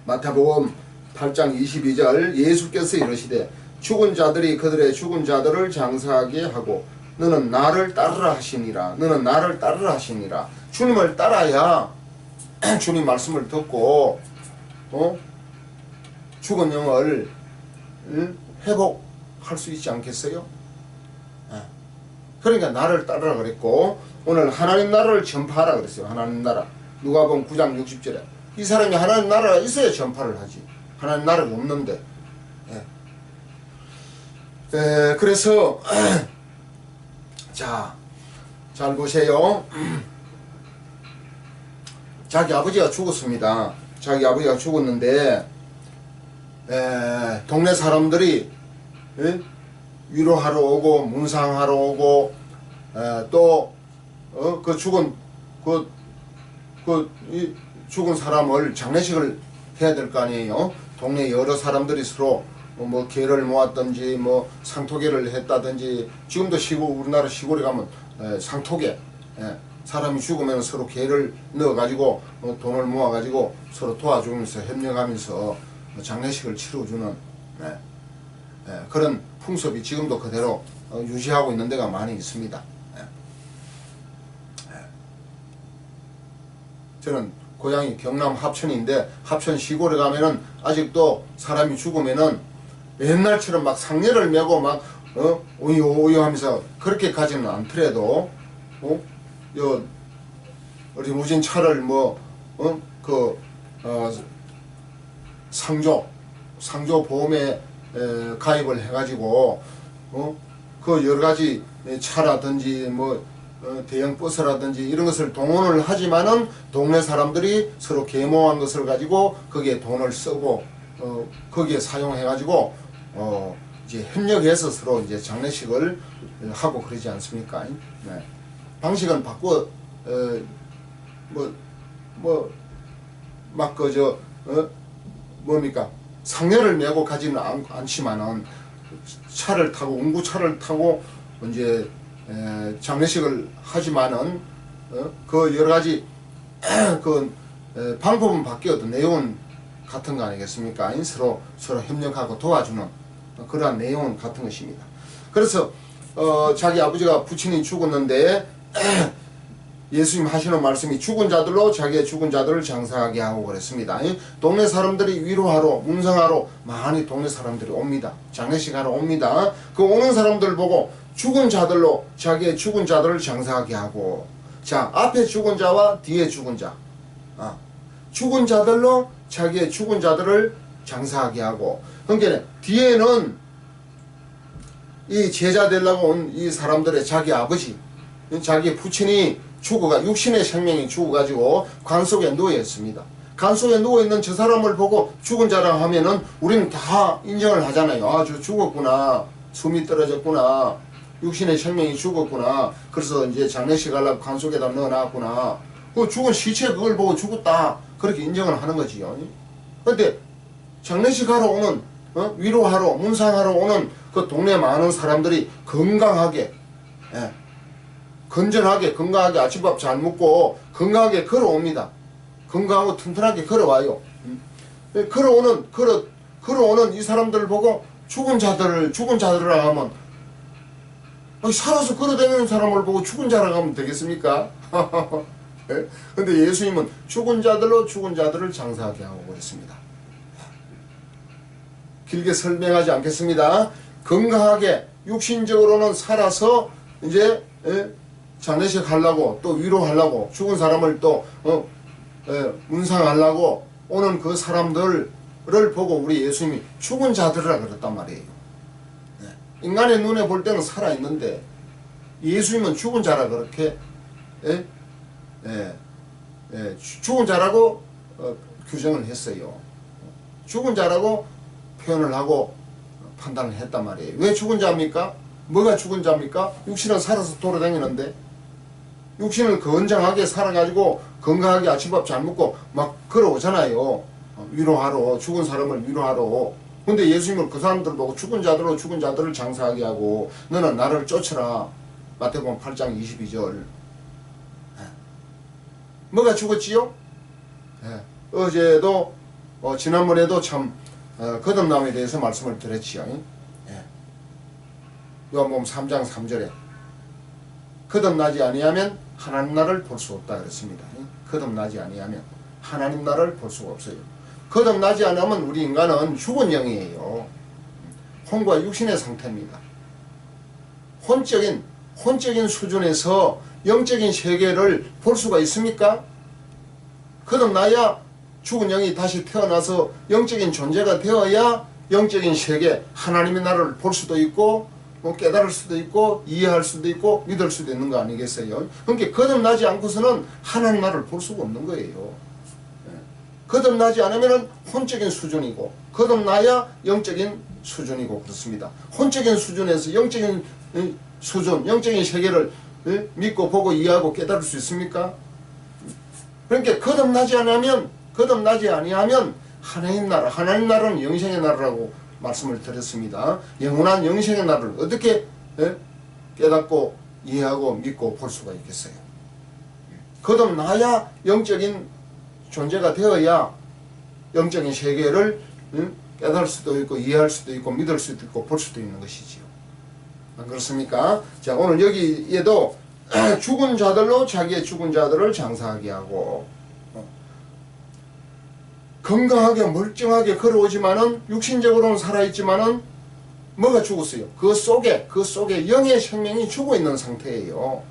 마태복음 8장 22절 예수께서 이르시되 죽은 자들이 그들의 죽은 자들을 장사하게 하고 너는 나를 따르라 하시니라. 너는 나를 따르라 하시니라. 주님을 따라야 주님 말씀을 듣고 죽은 영을 회복할 수 있지 않겠어요? 그러니까 나를 따르라 그랬고 오늘 하나님 나라를 전파하라 그랬어요. 하나님 나라. 누가복음 9장 60절에 이 사람이 하나님 나라가 있어야 전파를 하지. 하나님 나라가 없는데. 그래서 자, 잘 보세요. 자기 아버지가 죽었습니다. 자기 아버지가 죽었는데 동네 사람들이 위로하러 오고 문상하러 오고 또 그 죽은 이 죽은 사람을 장례식을 해야 될 거 아니에요. 동네 여러 사람들이 서로 뭐 개를 모았든지 뭐 상토개를 했다든지, 지금도 우리나라 시골에 가면 상토개, 사람이 죽으면 서로 개를 넣어가지고 돈을 모아가지고 서로 도와주면서 협력하면서 장례식을 치러주는 그런 풍습이 지금도 그대로 유지하고 있는 데가 많이 있습니다. 저는 고향이 경남 합천인데, 합천 시골에 가면은 아직도 사람이 죽으면은 옛날처럼 막 상례를 메고 막 오요 하면서 그렇게 가지는 않더라도 리무진 차를 상조 보험에 가입을 해가지고 그 여러 가지 차라든지 대형 버스라든지 이런 것을 동원을 하지만은 동네 사람들이 서로 계모한 것을 가지고 거기에 돈을 쓰고 거기에 사용해 가지고 이제 협력해서 서로 이제 장례식을 하고 그러지 않습니까? 네. 방식은 바꿔 뭡니까? 상례를 메고 가지는 않지만은 차를 타고 운구차를 타고 이제 장례식을 하지만은 그 여러 가지 방법은 바뀌어도 내용은 같은 거 아니겠습니까? 서로 협력하고 도와주는 그러한 내용은 같은 것입니다. 그래서 자기 아버지가 부친이 죽었는데 예수님 하시는 말씀이 죽은 자들로 자기의 죽은 자들을 장사하게 하고 그랬습니다. 동네 사람들이 위로하러 문상하러 많이 동네 사람들이 옵니다. 장례식 하러 옵니다. 그 오는 사람들 보고 죽은 자들로 자기의 죽은 자들을 장사하게 하고, 자, 앞에 죽은 자와 뒤에 죽은 자, 죽은 자들로 자기의 죽은 자들을 장사하게 하고, 그러니까 뒤에는 이 제자 되려고 온 이 사람들의 자기 아버지, 자기 부친이 죽어가 육신의 생명이 죽어가지고 관 속에 누워 있습니다. 관 속에 누워 있는 저 사람을 보고 죽은 자라 하면은 우리는 다 인정을 하잖아요. 아, 저 죽었구나, 숨이 떨어졌구나, 육신의 생명이 죽었구나. 그래서 이제 장례식 하려고 관 속에다 넣어놨구나. 그 죽은 시체 그걸 보고 죽었다, 그렇게 인정을 하는 거지요. 근데 장례식 하러 오는, 위로하러 문상하러 오는 그 동네 많은 사람들이 건강하게, 건강하게 아침밥 잘 먹고 건강하게 걸어옵니다. 건강하고 튼튼하게 걸어와요. 걸어오는 이 사람들을 보고 죽은 자들을 하면, 살아서 걸어다니는 사람을 보고 죽은 자라고 하면 되겠습니까? 근데 예수님은 죽은 자들로 죽은 자들을 장사하게 하고 그랬습니다. 길게 설명하지 않겠습니다. 건강하게 육신적으로는 살아서 이제 장례식 하려고, 또 위로하려고, 죽은 사람을 또 문상하려고 오는 그 사람들을 보고 우리 예수님이 죽은 자들이라 그랬단 말이에요. 인간의 눈에 볼 때는 살아있는데 예수님은 죽은 자라 그렇게 죽은 자라고 규정을 했어요. 죽은 자라고 표현을 하고 판단을 했단 말이에요. 왜 죽은 자입니까? 뭐가 죽은 자입니까? 육신은 살아서 돌아다니는데, 육신을 건장하게 살아가지고 건강하게 아침밥 잘 먹고 막 걸어오잖아요. 위로하러, 죽은 사람을 위로하러. 근데 예수님은 그 사람들 보고 죽은 자들로 죽은 자들을 장사하게 하고 너는 나를 쫓으라. 마태복음 8장 22절. 뭐가 죽었지요? 어제도 지난번에도 참 거듭남에 대해서 말씀을 드렸지요. 요한복음 3장 3절에 거듭나지 아니하면 하나님 나라를 볼 수 없다 그랬습니다. 거듭나지 아니하면 하나님 나라를 볼 수가 없어요. 거듭나지 않으면 우리 인간은 죽은 영이에요. 혼과 육신의 상태입니다. 혼적인 수준에서 영적인 세계를 볼 수가 있습니까? 거듭나야 죽은 영이 다시 태어나서 영적인 존재가 되어야 영적인 세계, 하나님의 나라를 볼 수도 있고 깨달을 수도 있고 이해할 수도 있고 믿을 수도 있는 거 아니겠어요? 그러니까 거듭나지 않고서는 하나님 나라를 볼 수가 없는 거예요. 거듭나지 않으면 혼적인 수준이고 거듭나야 영적인 수준이고 그렇습니다. 혼적인 수준에서 영적인 수준, 영적인 세계를 믿고 보고 이해하고 깨달을 수 있습니까? 그러니까 거듭나지 아니하면 하나님 나라는 영생의 나라라고 말씀을 드렸습니다. 영원한 영생의 나라를 어떻게 깨닫고 이해하고 믿고 볼 수가 있겠어요? 거듭나야 영적인 존재가 되어야 영적인 세계를 깨달을 수도 있고 이해할 수도 있고 믿을 수도 있고 볼 수도 있는 것이지요. 안 그렇습니까? 자, 오늘 여기에도 죽은 자들로 자기의 죽은 자들을 장사하게 하고 건강하게 멀쩡하게 걸어오지만은 육신적으로는 살아있지만은 뭐가 죽었어요? 그 속에 영의 생명이 죽어 있는 상태예요.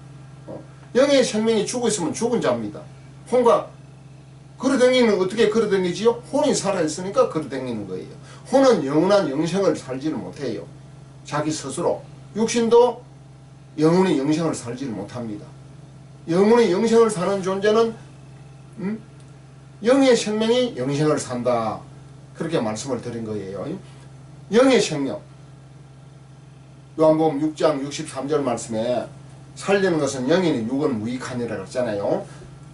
영의 생명이 죽어 있으면 죽은 자입니다. 혼과 걸어다니는 어떻게 걸어다니지요? 혼이 살아있으니까 걸어다니는 거예요. 혼은 영원한 영생을 살지를 못해요. 자기 스스로. 육신도 영원히 영생을 살지를 못합니다. 영원히 영생을 사는 존재는 영의 생명이 영생을 산다. 그렇게 말씀을 드린 거예요. 영의 생명. 요한복음 6장 63절 말씀에 살리는 것은 영이니 육은 무익하니라 그랬잖아요.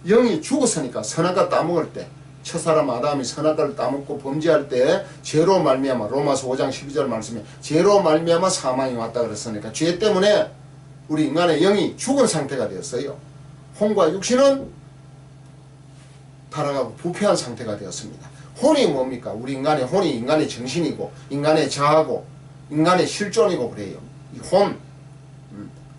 영이 죽었으니까 선악과 따먹을 때 첫사람 아담이 선악과를 따먹고 범죄할 때 죄로 말미암아 로마서 5장 12절 말씀에 죄로 말미암아 사망이 왔다 그랬으니까 죄 때문에 우리 인간의 영이 죽은 상태가 되었어요. 혼과 육신은 타락하고 부패한 상태가 되었습니다. 혼이 뭡니까? 우리 인간의 혼이 인간의 정신이고 인간의 자아고 인간의 실존이고 그래요. 이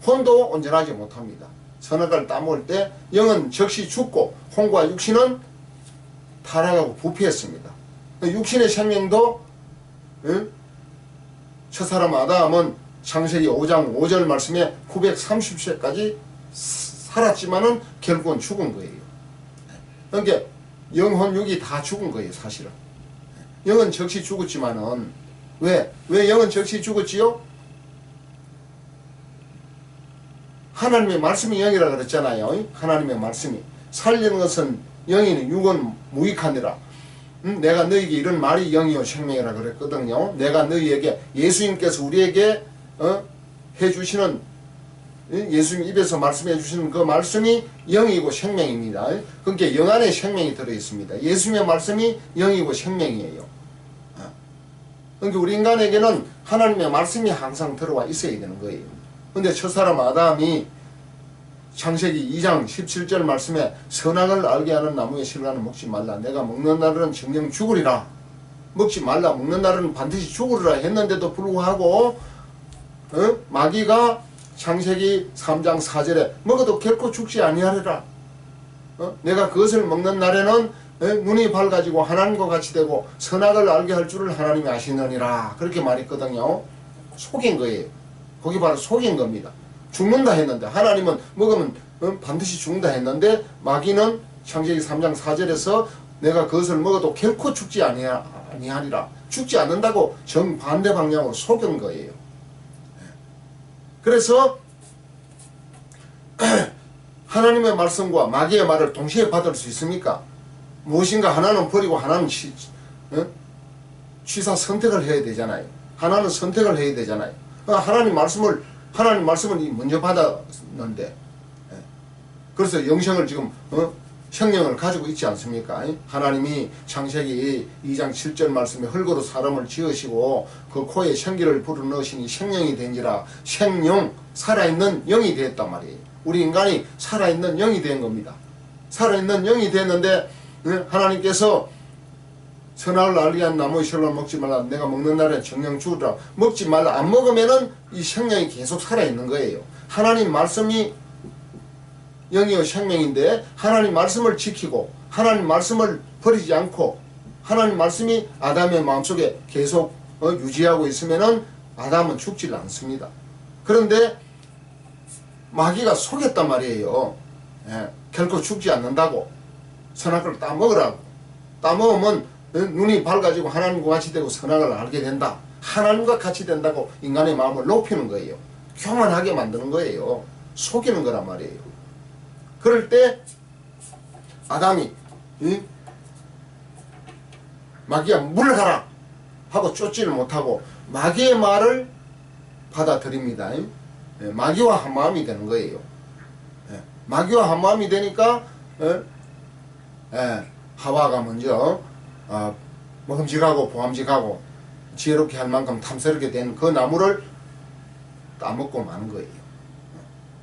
혼도 온전하지 못합니다. 선악과를 따먹을 때 영은 즉시 죽고 혼과 육신은 타락하고 부패했습니다. 육신의 생명도 첫사람 아담은 창세기 5장 5절 말씀에 930세까지 살았지만은 결국은 죽은 거예요. 그러니까 영혼 육이 다 죽은 거예요. 사실은 영은 즉시 죽었지만은 왜 영은 즉시 죽었지요? 하나님의 말씀이 영이라 그랬잖아요. 하나님의 말씀이 살리는 것은 영이니 육은 무익하니라. 내가 너희에게 이런 말이 영이요 생명이라 그랬거든요. 내가 너희에게 예수님께서 우리에게 해주시는 예수님 입에서 말씀해 주시는 그 말씀이 영이고 생명입니다. 그러니까 영 안에 생명이 들어있습니다. 예수님의 말씀이 영이고 생명이에요. 그러니까 우리 인간에게는 하나님의 말씀이 항상 들어와 있어야 되는 거예요. 근데 첫사람 아담이 창세기 2장 17절 말씀에 선악을 알게 하는 나무의 실과는 먹지 말라. 내가 먹는 날은 정령 죽으리라. 먹지 말라. 먹는 날은 반드시 죽으리라 했는데도 불구하고 마귀가 창세기 3장 4절에 먹어도 결코 죽지 아니하리라. 내가 그것을 먹는 날에는 눈이 밝아지고 하나님과 같이 되고 선악을 알게 할 줄을 하나님이 아시느니라. 그렇게 말했거든요. 속인 거예요. 거기 바로 속인 겁니다. 죽는다 했는데 하나님은 먹으면 반드시 죽는다 했는데 마귀는 창세기 3장 4절에서 내가 그것을 먹어도 결코 죽지 아니하리라. 죽지 않는다고 정반대 방향으로 속인 거예요. 그래서 하나님의 말씀과 마귀의 말을 동시에 받을 수 있습니까? 무엇인가 하나는 버리고 하나는 취사 선택을 해야 되잖아요. 하나는 선택을 해야 되잖아요. 하나님 말씀을 먼저 받았는데 그래서 영생을 지금 생명을 가지고 있지 않습니까? 하나님이 창세기 2장 7절 말씀에 흙으로 사람을 지으시고 그 코에 생기를 불어넣으시니 생명이 된지라. 생명, 살아있는 영이 되었단 말이에요. 우리 인간이 살아있는 영이 된 겁니다. 살아있는 영이 됐는데 하나님께서 선악을 알게 한 나무의 실로 먹지 말라. 내가 먹는 날에 정령 죽으라. 먹지 말라. 안 먹으면은 이 생명이 계속 살아있는 거예요. 하나님 말씀이 영이요 생명인데 하나님 말씀을 지키고 하나님 말씀을 버리지 않고 하나님 말씀이 아담의 마음속에 계속 유지하고 있으면은 아담은 죽지 않습니다. 그런데 마귀가 속였단 말이에요. 결코 죽지 않는다고. 선악을 따먹으라고. 따먹으면 눈이 밝아지고 하나님과 같이 되고 선악을 알게 된다. 하나님과 같이 된다고 인간의 마음을 높이는 거예요. 교만하게 만드는 거예요. 속이는 거란 말이에요. 그럴 때 아담이 마귀야 물러가라 하고 쫓지를 못하고 마귀의 말을 받아들입니다. 마귀와 한마음이 되는 거예요. 마귀와 한마음이 되니까 하와가 먼저 먹음직하고 보암직하고 지혜롭게 할 만큼 탐스럽게 된 그 나무를 따먹고 마는 거예요.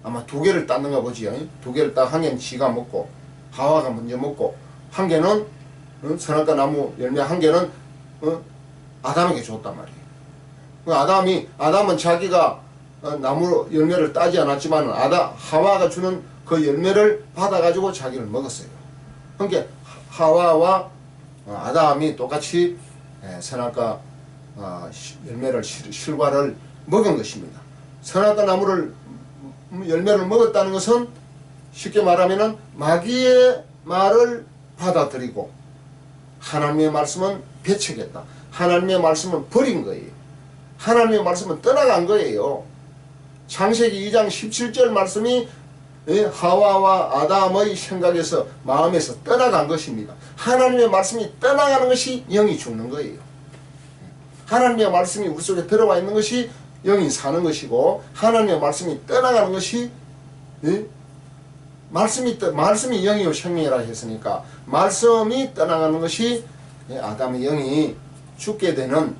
아마 두 개를 땄는가 보지요. 두 개를 딱 한 개는 지가 먹고 하와가 먼저 먹고 한 개는 선악과 나무 열매 한 개는 아담에게 줬단 말이에요. 아담은 자기가 나무 열매를 따지 않았지만 하와가 주는 그 열매를 받아가지고 자기를 먹었어요. 그러니까 하와와 아담이 똑같이 선악과 열매를 실과를 먹은 것입니다. 선악과 나무를 열매를 먹었다는 것은 쉽게 말하면은 마귀의 말을 받아들이고 하나님의 말씀은 배척했다. 하나님의 말씀은 버린 거예요. 하나님의 말씀은 떠나간 거예요. 창세기 2장 17절 말씀이 하와와 아담의 생각에서 마음에서 떠나간 것입니다. 하나님의 말씀이 떠나가는 것이 영이 죽는 거예요. 하나님의 말씀이 우리 속에 들어와 있는 것이 영이 사는 것이고 하나님의 말씀이 떠나가는 것이 말씀이 영이요 생명이라 했으니까 말씀이 떠나가는 것이 아담의 영이 죽게 되는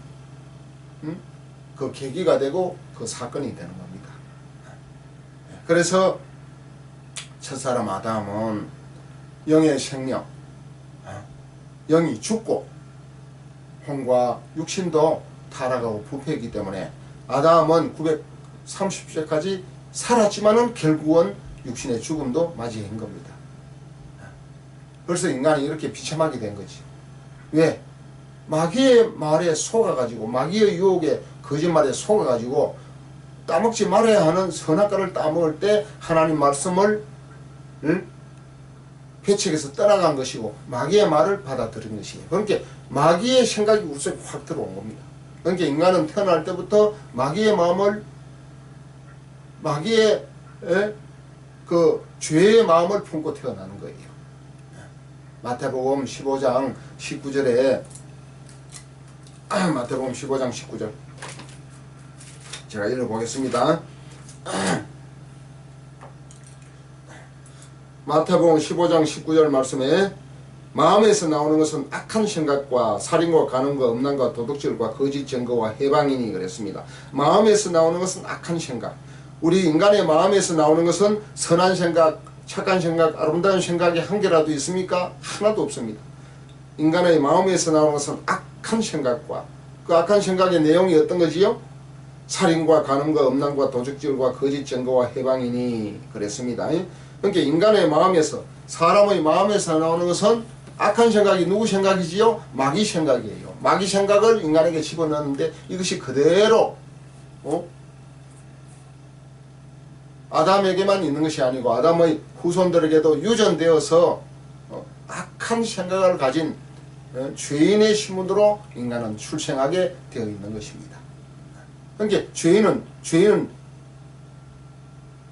그 계기가 되고 그 사건이 되는 겁니다. 그래서 첫사람 아담은 영의 생명, 영이 죽고 혼과 육신도 타락하고 부패했기 때문에 아담은 930세까지 살았지만은 결국은 육신의 죽음도 맞이한 겁니다. 그래서 인간이 이렇게 비참하게 된 거지. 왜? 마귀의 말에 속아가지고 마귀의 유혹에 거짓말에 속아가지고 따먹지 말아야 하는 선악과를 따먹을 때 하나님 말씀을 회책에서 떠나간 것이고 마귀의 말을 받아들인 것이에요. 그러니까 마귀의 생각이 우리 속에 확 들어온 겁니다. 그러니까 인간은 태어날 때부터 마귀의 마음을 마귀의 그 죄의 마음을 품고 태어나는 거예요. 마태복음 15장 19절에 마태복음 15장 19절 제가 읽어보겠습니다. 마태복음 15장 19절 말씀에 마음에서 나오는 것은 악한 생각과 살인과 간음과 음란과 도둑질과 거짓 증거와 해방이니 그랬습니다. 마음에서 나오는 것은 악한 생각. 우리 인간의 마음에서 나오는 것은 선한 생각, 착한 생각, 아름다운 생각이 한 개라도 있습니까? 하나도 없습니다. 인간의 마음에서 나오는 것은 악한 생각과 그 악한 생각의 내용이 어떤 거지요? 살인과 간음과 음란과 도둑질과 거짓 증거와 해방이니 그랬습니다. 그러니까 인간의 마음에서 사람의 마음에서 나오는 것은 악한 생각이 누구 생각이지요? 마귀 생각이에요. 마귀 생각을 인간에게 집어넣는데 이것이 그대로 아담에게만 있는 것이 아니고 아담의 후손들에게도 유전되어서 악한 생각을 가진 죄인의 신분으로 인간은 출생하게 되어 있는 것입니다. 그러니까 죄인은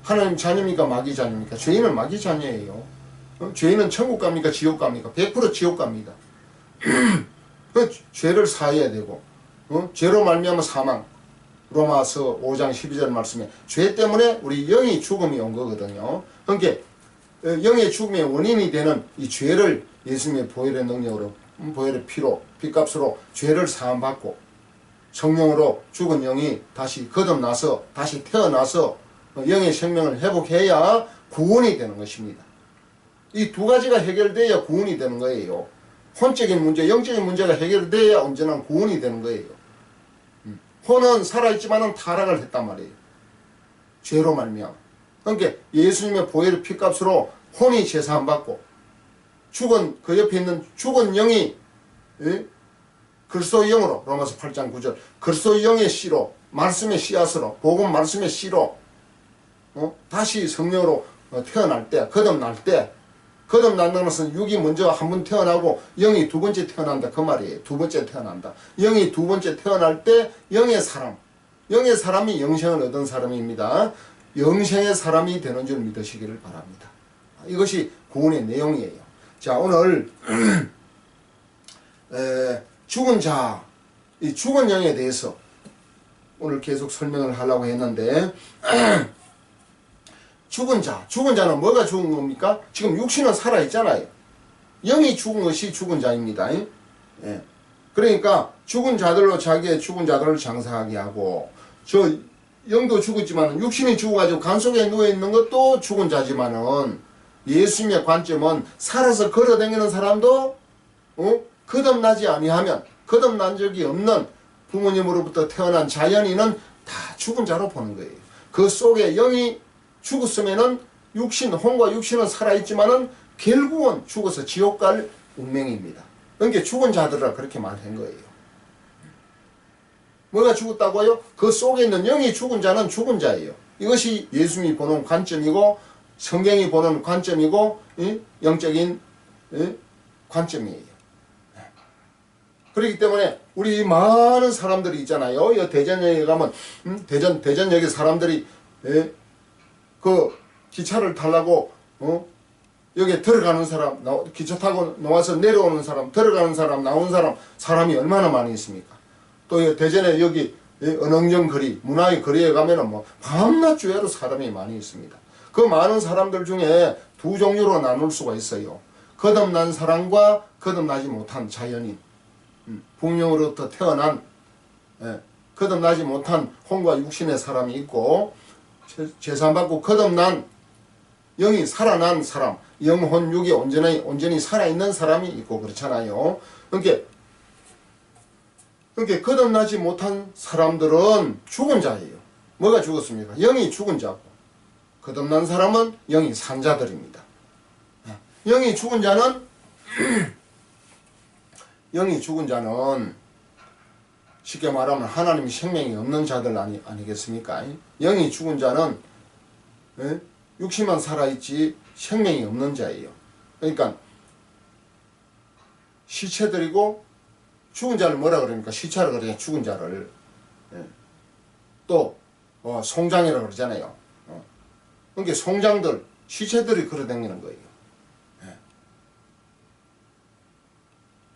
하나님 자녀입니까? 마귀 자녀입니까? 죄인은 마귀 자녀예요. 죄인은 천국 갑니까? 지옥 갑니까? 100% 지옥 갑니다. 죄를 사해야 되고 죄로 말미암아 사망. 로마서 5장 12절 말씀에 죄 때문에 우리 영의 죽음이 온 거거든요. 그러니까 영의 죽음의 원인이 되는 이 죄를 예수님의 보혈의 능력으로 보혈의 피로 피값으로 죄를 사함받고 성령으로 죽은 영이 다시 거듭나서 다시 태어나서 영의 생명을 회복해야 구원이 되는 것입니다. 이 두 가지가 해결돼야 구원이 되는 거예요. 혼적인 문제, 영적인 문제가 해결돼야 온전한 구원이 되는 거예요. 혼은 살아있지만은 타락을 했단 말이에요. 죄로 말미암아. 그러니까 예수님의 보혈의 피값으로 혼이 제사함받고 죽은 그 옆에 있는 죽은 영이 그리스도의 영으로 로마서 8장 9절 그리스도의 영의 씨로 말씀의 씨앗으로 복음 말씀의 씨로 다시 성령으로 태어날 때 거듭난다는 것은 육이 먼저 한 번 태어나고 영이 두 번째 태어난다 그 말이에요. 두 번째 태어난다. 영이 두 번째 태어날 때 영의 사람이 영생을 얻은 사람입니다. 영생의 사람이 되는 줄 믿으시기를 바랍니다. 이것이 구원의 내용이에요. 자, 오늘 죽은 자, 이 죽은 영에 대해서 오늘 계속 설명을 하려고 했는데 죽은 자는 뭐가 죽은 겁니까? 지금 육신은 살아있잖아요. 영이 죽은 것이 죽은 자입니다. 예. 그러니까 죽은 자들로 자기의 죽은 자들을 장사하게 하고, 저 영도 죽었지만 육신이 죽어가지고 간 속에 누워있는 것도 죽은 자지만은, 예수님의 관점은 살아서 걸어다니는 사람도 거듭나지 아니하면, 거듭난 적이 없는 부모님으로부터 태어난 자연인은 다 죽은 자로 보는 거예요. 그 속에 영이 죽었으면은 육신, 혼과 육신은 살아있지만은 결국은 죽어서 지옥 갈 운명입니다. 그러니까 죽은 자들이라 그렇게 말한 거예요. 뭐가 죽었다고요? 그 속에 있는 영이 죽은 자는 죽은 자예요. 이것이 예수님이 보는 관점이고, 성경이 보는 관점이고, 영적인 관점이에요. 그렇기 때문에 우리 많은 사람들이 있잖아요. 이 대전역에 가면 대전역에 사람들이 그 기차를 타려고 여기 들어가는 사람, 기차 타고 나와서 내려오는 사람, 들어가는 사람, 나오는 사람, 사람이 얼마나 많이 있습니까? 또 대전에 여기 은흥정 거리, 문화의 거리에 가면은 뭐 밤낮 주야로 사람이 많이 있습니다. 그 많은 사람들 중에 두 종류로 나눌 수가 있어요. 거듭난 사람과 거듭나지 못한 자연인. 풍령으로부터 태어난 거듭나지 못한 혼과 육신의 사람이 있고, 제산받고 거듭난 영이 살아난 사람, 영혼 육이 온전히 살아있는 사람이 있고 그렇잖아요. 그러니까 거듭나지 못한 사람들은 죽은 자예요. 뭐가 죽었습니까? 영이 죽은 자고, 거듭난 사람은 영이 산 자들입니다. 영이 죽은 자는 영이 죽은 자는 쉽게 말하면 하나님의 생명이 없는 자들 아니겠습니까? 영이 죽은 자는 육신만 살아있지 생명이 없는 자예요. 그러니까 시체들이고, 죽은 자를 뭐라 그러니까 시체라 그러냐, 죽은 자를. 또 송장이라고 그러잖아요. 그러니까 송장들, 시체들이 걸어다니는 거예요.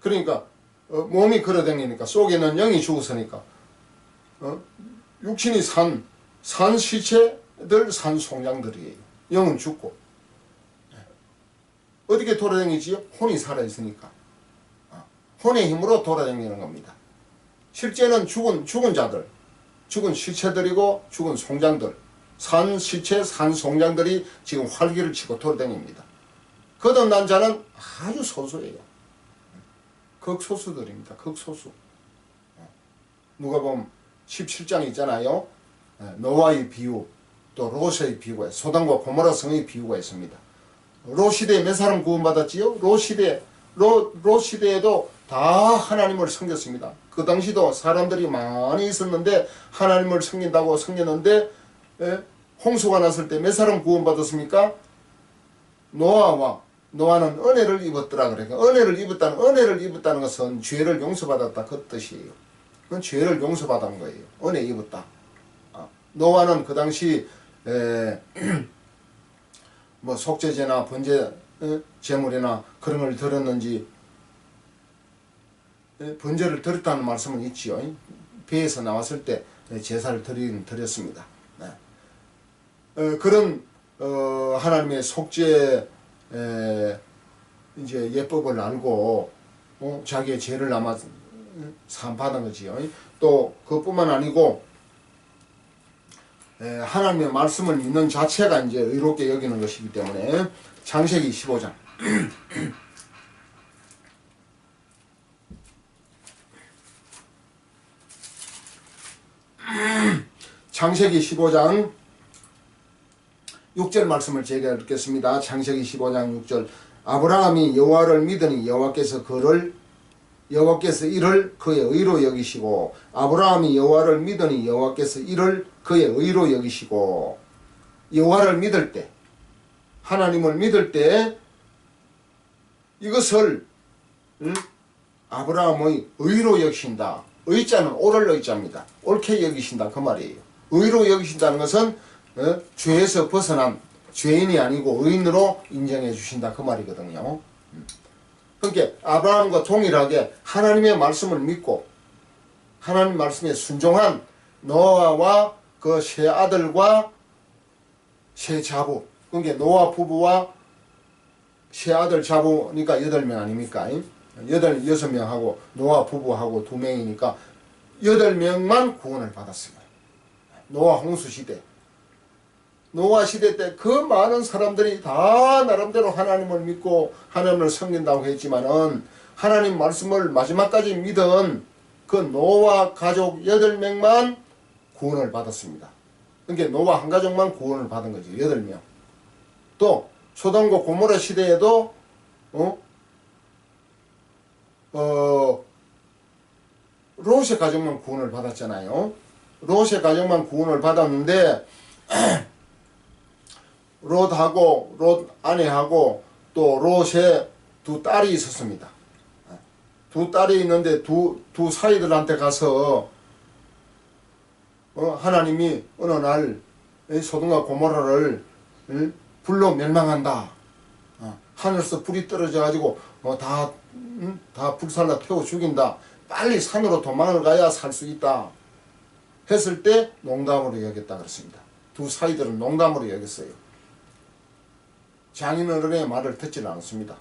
그러니까 몸이 걸어다니니까 속에는 영이 죽었으니까 육신이 산 시체들, 산 송장들이에요. 영은 죽고. 어떻게 돌아다니지요? 혼이 살아있으니까. 혼의 힘으로 돌아다니는 겁니다. 실제는 죽은 자들, 죽은 시체들이고 죽은 송장들, 산 시체, 산 송장들이 지금 활기를 치고 돌아다닙니다. 거듭난 자는 아주 소수예요. 극소수들입니다. 극소수. 누가복음 17장 있잖아요. 노아의 비유, 또 롯의 비유가, 소돔과 고모라 성의 비유가 있습니다. 롯 시대에 몇 사람 구원받았지요? 롯 시대에도 다 하나님을 섬겼습니다. 그 당시도 사람들이 많이 있었는데 하나님을 섬겼는데 홍수가 났을 때 몇 사람 구원받았습니까? 노아는 은혜를 입었더라. 그러니까 은혜를 입었다는 것은 죄를 용서받았다 그 뜻이에요. 그건 죄를 용서받은 거예요. 은혜 입었다. 노아는 그 당시 뭐 속죄제나 번제 제물이나 그런 걸 드렸는지, 번제를 드렸다는 말씀은 있지요. 배에서 나왔을 때 제사를 드렸습니다. 그런 하나님의 속죄 이제 예법을 알고 자기의 죄를 남아 사함받은 거지요. 또 그뿐만 아니고 하나님의 말씀을 믿는 자체가 이제 의롭게 여기는 것이기 때문에 창세기 15장 창세기 15장 6절 말씀을 제가 읽겠습니다. 창세기 15장 6절. 아브라함이 여호와를 믿으니 여호와께서 이를 그의 의로 여기시고, 아브라함이 여호와를 믿으니 여호와께서 이를 그의 의로 여기시고. 여호와를 믿을 때, 하나님을 믿을 때 이것을 아브라함의 의로 여기신다. 의자는 옳을 의자입니다. 옳게 여기신다 그 말이에요. 의로 여기신다는 것은 죄에서 벗어난 죄인이 아니고 의인으로 인정해 주신다 그 말이거든요. 그러니까 아브라함과 동일하게 하나님의 말씀을 믿고 하나님 말씀에 순종한 노아와 그 세 아들과 세 자부, 그러니까 노아 부부와 세 아들 잡으니까 8명 아닙니까? 6명하고 노아 부부하고 2명이니까 8명만 구원을 받았어요. 노아 홍수 시대. 노아 시대 때 그 많은 사람들이 다 나름대로 하나님을 믿고 하나님을 섬긴다고 했지만은 하나님 말씀을 마지막까지 믿은 그 노아 가족 8명만 구원을 받았습니다. 그러니까 노아 한 가족만 구원을 받은 거죠. 8명. 또 소돔과 고모라 시대에도 롯의 가족만 구원을 받았잖아요. 롯의 가족만 구원을 받았는데 롯하고 롯 아내하고 또 롯의 2딸이 있었습니다. 2딸이 있는데 두 사이들한테 가서 하나님이 어느 날 소돔과 고모라를 불로 멸망한다. 하늘에서 불이 떨어져 가지고 다 불살라 태워 죽인다. 빨리 산으로 도망을 가야 살 수 있다. 했을 때 농담으로 여겼다 그랬습니다. 두 사이들은 농담으로 여겼어요. 장인어른의 말을 듣지는 않았습니다.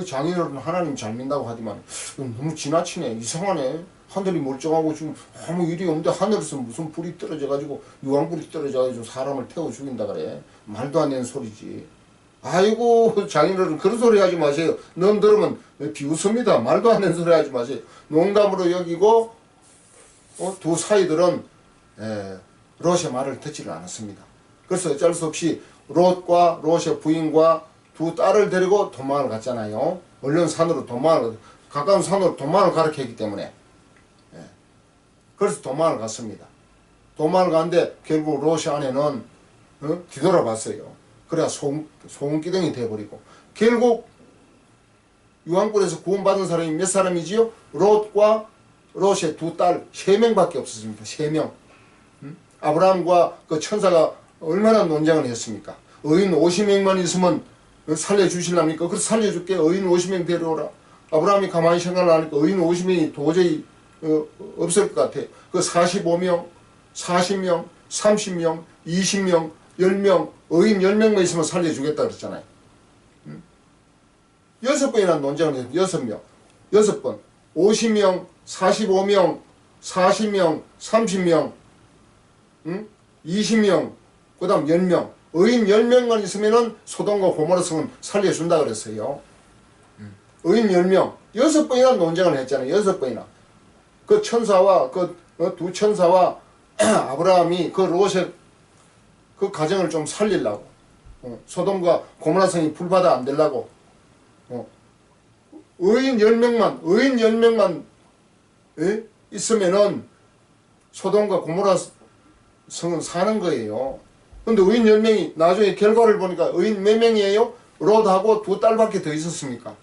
장인어른은 하나님 잘 믿는다고 하지만 너무 지나치네. 이상하네. 하늘이 멀쩡하고 지금 아무 일이 없는데 하늘에서 무슨 불이 떨어져 가지고 유황불이 떨어져 가지고 사람을 태워 죽인다 그래. 말도 안 되는 소리지. 아이고 장인어른 그런 소리 하지 마세요. 넌 들으면 비웃습니다. 말도 안 되는 소리 하지 마세요. 농담으로 여기고 두 사이들은 롯의 말을 듣지를 않았습니다. 그래서 어쩔 수 없이 롯과 롯의 부인과 2딸을 데리고 도망을 갔잖아요. 얼른 산으로 가까운 산으로 도망을 가르쳐 했기 때문에. 그래서 도망을 갔습니다. 도망을 갔는데 결국 롯의 아내는 뒤돌아봤어요. 그래야 소금기둥이 돼버리고 결국 유황불에서 구원받은 사람이 몇 사람이지요? 롯과 롯의 2딸 3명밖에 없었습니다. 3명. 아브라함과 그 천사가 얼마나 논쟁을 했습니까? 의인 50명만 있으면 살려주실랍니까? 그래서 살려줄게. 의인 50명 데려오라. 아브라함이 가만히 생각을 하니까 의인 50명이 도저히 없을 것 같아. 그 45명, 40명, 30명, 20명, 10명, 의인 10명만 있으면 살려주겠다 그랬잖아요. 6번이나 논쟁을 했어요. 6명. 6번. 50명, 45명, 40명, 30명, 20명, 그 다음 10명. 의인 10명만 있으면은 소돔과 고모라 성은 살려준다 그랬어요. 의인 10명. 6번이나 논쟁을 했잖아요. 6번이나. 그 천사와 두 천사와 아브라함이 그 롯의 그 가정을 좀 살리려고 소돔과 고모라 성이 불바다 안 되려고 의인 10명만 있으면은 소돔과 고모라 성은 사는 거예요. 근데 의인 10명이 나중에 결과를 보니까 의인 몇 명이에요? 롯하고 2딸밖에 더 있었습니까?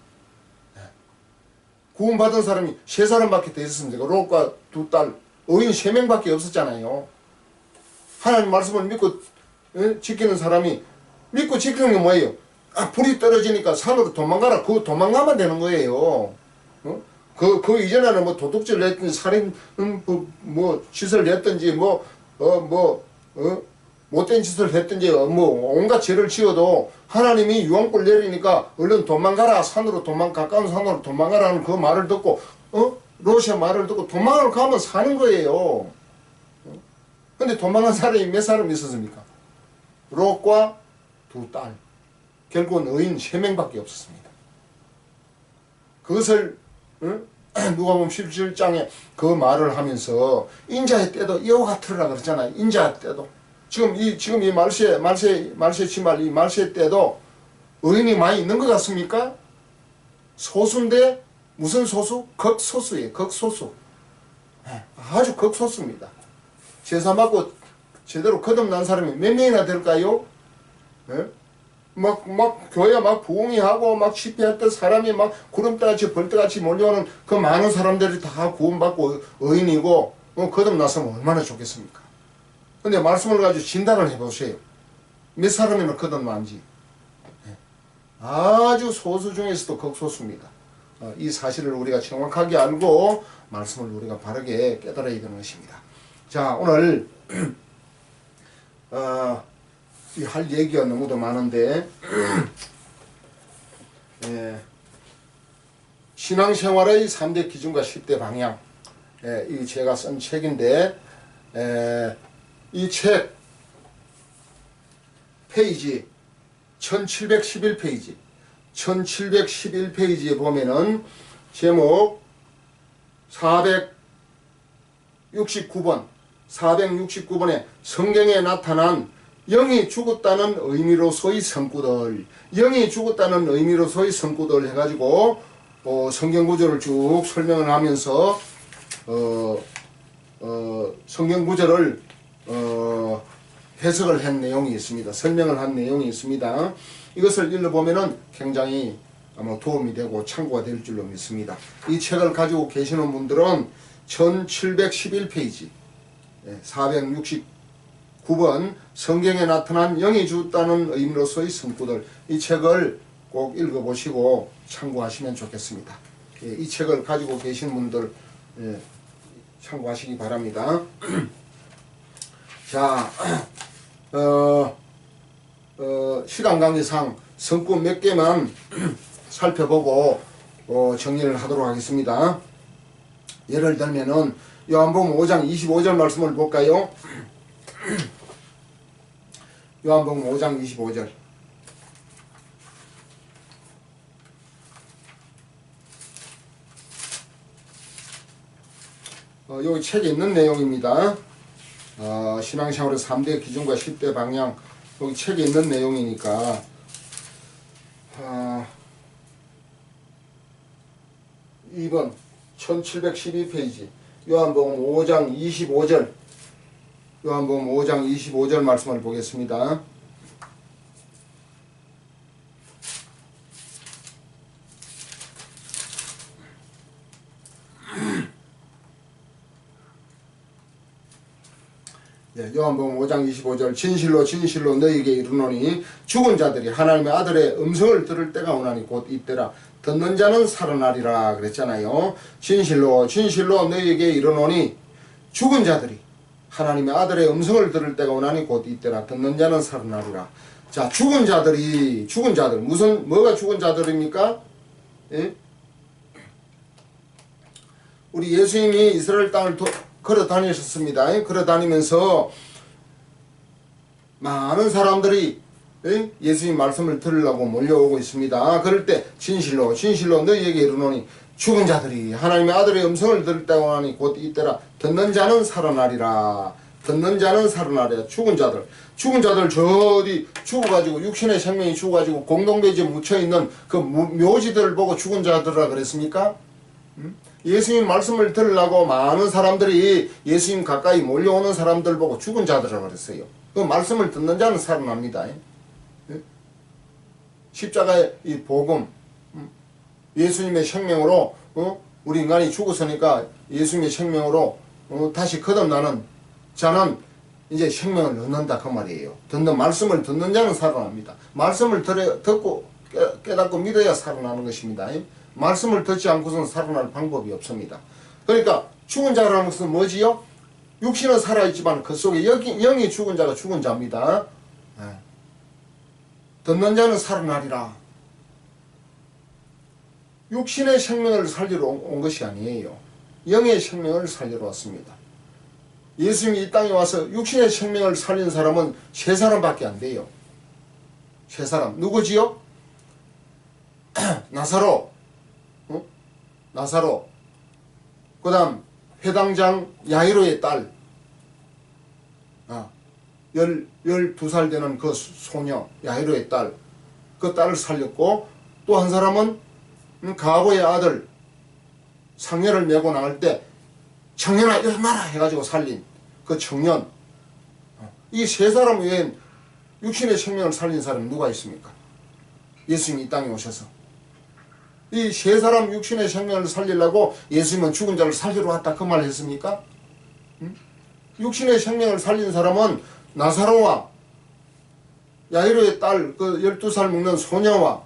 구원받은 사람이 3사람밖에 더 있었습니다. 롯과 2딸, 의인 3명밖에 없었잖아요. 하나님 말씀을 믿고 지키는 사람이 믿고 지키는 게 뭐예요? 불이 떨어지니까 산으로 도망가라. 그거 도망가면 되는 거예요. 그 이전에는 뭐 도둑질 했든지 살인 짓을 했든지 못된 짓을 했든지 온갖 죄를 지어도 하나님이 유황불 내리니까 얼른 도망가라. 가까운 산으로 도망가라는 그 말을 듣고 롯의 말을 듣고 도망을 가면 사는 거예요. 근데 도망간 사람이 몇 사람 있었습니까? 롯과 2딸. 결국은 의인 3명밖에 없었습니다. 그것을 누가복음 17장에 그 말을 하면서 인자의 때도 이와 같으라 그랬잖아요. 인자의 때도. 지금 이 말세 치말 이 말세 때도 의인이 많이 있는 것 같습니까? 소수인데 무슨 소수? 극소수예요. 극소수. 아주 극소수입니다. 제사 받고 제대로 거듭난 사람이 몇 명이나 될까요? 교회 부흥이 하고 집회했던 사람이 구름대같이 벌떼같이 몰려오는 그 많은 사람들이 다 구원받고 의인이고 거듭났으면 얼마나 좋겠습니까? 근데 말씀을 가지고 진단을 해보세요. 몇 사람이나 거듭난지. 아주 소수 중에서도 극소수입니다. 이 사실을 우리가 정확하게 알고 말씀을 우리가 바르게 깨달아야 되는 것입니다. 자, 오늘 할 얘기가 너무도 많은데 신앙생활의 3대 기준과 10대 방향, 이 제가 쓴 책인데, 이 책 페이지 1711페이지 1711페이지에 보면은 제목 469번 469번에 성경에 나타난 영이 죽었다는 의미로서의 성구들, 영이 죽었다는 의미로서의 성구들 해가지고 성경 구절을 쭉 설명을 하면서 성경 구절을 해석을 한 내용이 있습니다. 설명을 한 내용이 있습니다. 이것을 읽어보면은 굉장히 아마 도움이 되고 참고가 될 줄로 믿습니다. 이 책을 가지고 계시는 분들은 1711페이지 469번 성경에 나타난 영이 죽었다는 의미로서의 성구들, 이 책을 꼭 읽어보시고 참고하시면 좋겠습니다. 이 책을 가지고 계신 분들 참고하시기 바랍니다. 자, 시간 관계상 성구 몇 개만 살펴보고 정리를 하도록 하겠습니다. 예를 들면은 요한복음 5장 25절 말씀을 볼까요? 요한복음 5장 25절. 여기 책에 있는 내용입니다. 신앙생활의 3대 기준과 10대 방향, 여기 책에 있는 내용이니까 2번 1712페이지 요한복음 5장 25절 요한복음 5장 25절 말씀을 보겠습니다. 요한복음 5장 25절 진실로 진실로 너희에게 이르노니 죽은 자들이 하나님의 아들의 음성을 들을 때가 오나니 곧 이때라. 듣는 자는 살아나리라 그랬잖아요. 진실로 진실로 너희에게 이르노니 죽은 자들이 하나님의 아들의 음성을 들을 때가 오나니 곧 이때라. 듣는 자는 살아나리라. 자, 죽은 자들 뭐가 죽은 자들입니까? 예? 우리 예수님이 이스라엘 땅을 걸어 다니셨습니다. 걸어 다니면서 많은 사람들이 예수님 말씀을 들으려고 몰려오고 있습니다. 그럴 때 진실로 진실로 너희에게 이르노니 죽은 자들이 하나님의 아들의 음성을 들을 때가 오나니 곧 이때라. 듣는 자는 살아나리라. 듣는 자는 살아나리라. 죽은 자들 저 어디 죽어가지고 육신의 생명이 죽어가지고 공동묘지에 묻혀있는 그 묘지들을 보고 죽은 자들이라 그랬습니까? 예수님 말씀을 들으려고 많은 사람들이 예수님 가까이 몰려오는 사람들 보고 죽은 자들이라고 그랬어요. 그 말씀을 듣는 자는 살아납니다. 십자가의 이 복음, 예수님의 생명으로 우리 인간이 죽었으니까 예수님의 생명으로 다시 거듭나는 자는 이제 생명을 얻는다 그 말이에요. 말씀을 듣는 자는 살아납니다. 말씀을 듣고 깨닫고 믿어야 살아나는 것입니다. 말씀을 듣지 않고서는 살아날 방법이 없습니다. 그러니까 죽은 자라는 것은 뭐지요? 육신은 살아있지만 그 속에 영이 죽은 자가 죽은 자입니다. 듣는 자는 살아나리라. 육신의 생명을 살리러 온 것이 아니에요. 영의 생명을 살리러 왔습니다. 예수님이 이 땅에 와서 육신의 생명을 살린 사람은 세 사람밖에 안 돼요. 세 사람. 누구지요? 나사로, 그 다음 회당장 야이로의 딸, 12살 되는 그 소녀 야이로의 딸, 그 딸을 살렸고, 또 한 사람은 가보의 아들 상녀를 메고 나갈 때 청년아 일어나라 해가지고 살린 그 청년. 이 세 사람 외엔 육신의 생명을 살린 사람이 누가 있습니까? 예수님이 이 땅에 오셔서 이 세 사람 육신의 생명을 살리려고 예수님은 죽은 자를 살리러 왔다 그 말 했습니까? 육신의 생명을 살린 사람은 나사로와 야이로의 딸 그 12살 먹는 소녀와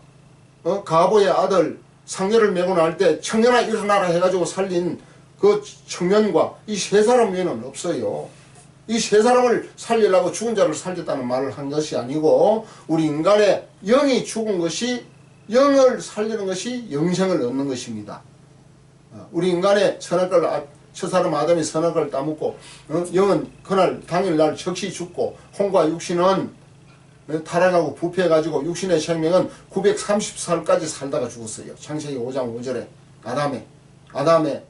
가보의 아들 상녀를 메고 나갈 때 청년아 일어나라 해가지고 살린 그 청년과 이 세 사람 외에는 없어요. 이 세 사람을 살리려고 죽은 자를 살렸다는 말을 한 것이 아니고 우리 인간의 영이 죽은 것이 영을 살리는 것이 영생을 얻는 것입니다. 우리 인간의 선악을 첫사람 아담이 선악을 따먹고 영은 그날 당일날 즉시 죽고 혼과 육신은 타락하고 부패해가지고 육신의 생명은 930살까지 살다가 죽었어요. 창세기 5장 5절에 아담의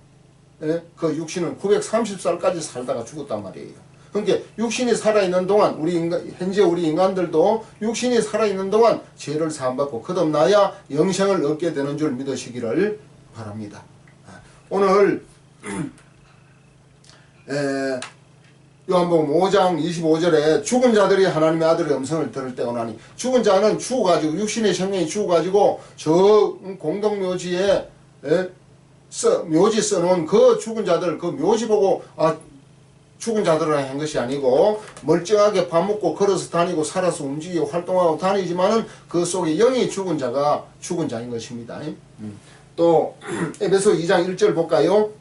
그 육신은 930살까지 살다가 죽었단 말이에요. 그러니까 육신이 살아있는 동안 현재 우리 인간들도 육신이 살아있는 동안 죄를 사함받고 거듭나야 영생을 얻게 되는 줄 믿으시기를 바랍니다. 오늘 요한복음 5장 25절에 죽은 자들이 하나님의 아들의 음성을 들을 때 오나니, 죽은 자는 죽어가지고 육신의 생명이 죽어가지고 저 공동묘지에 묘지 써놓은 그 죽은 자들 그 묘지 보고 죽은 자들을 한 것이 아니고 멀쩡하게 밥 먹고 걸어서 다니고 살아서 움직이고 활동하고 다니지만은 그 속에 영이 죽은 자가 죽은 자인 것입니다. 또 에베소 2장 1절 볼까요?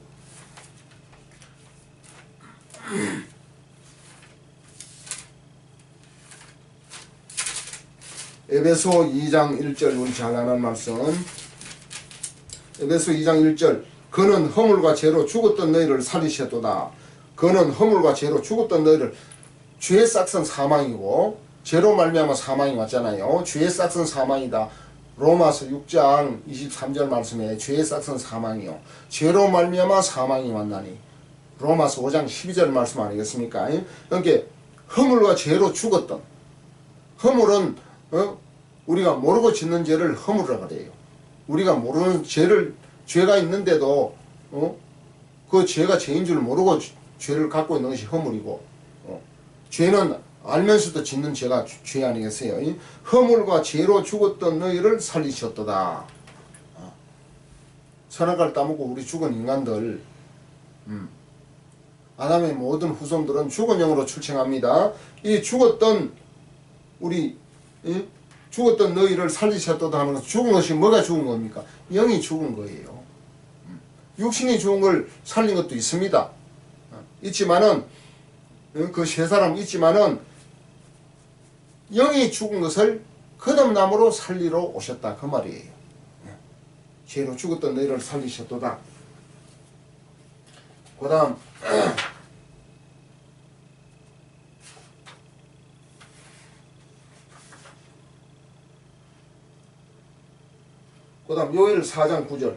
에베소 2장 1절 우리 잘 아는 말씀. 에베소 2장 1절 그는 허물과 죄로 죽었던 너희를 살리셨도다. 그는 허물과 죄로 죽었던 너희를, 죄의 싹은 사망이고 죄로 말미암아 사망이 왔잖아요. 죄의 싹은 사망이다. 로마서 6장 23절 말씀에 죄의 싹은 사망이요 죄로 말미암아 사망이 왔나니, 로마서 5장 12절 말씀 아니겠습니까? 그러니까 허물과 죄로 죽었던, 허물은 우리가 모르고 짓는 죄를 허물이라고 그래요. 우리가 모르는 죄가 있는데도 그 죄가 죄인 줄 모르고 죄를 갖고 있는 것이 허물이고, 죄는 알면서도 짓는 죄가 죄 아니겠어요? 허물과 죄로 죽었던 너희를 살리셨도다. 선악을 따먹고 우리 죽은 인간들, 아담의 모든 후손들은 죽은 영으로 출생합니다. 이 죽었던 죽었던 너희를 살리셨도다 하면서 죽은 것이 뭐가 죽은 겁니까? 영이 죽은 거예요. 육신이 죽은 걸 살린 것도 있습니다. 있지만은 그 세 사람 있지만은 영이 죽은 것을 거듭남으로 살리러 오셨다 그 말이에요. 죄로 죽었던 너희를 살리셨도다. 그 다음 요엘 4장 9절,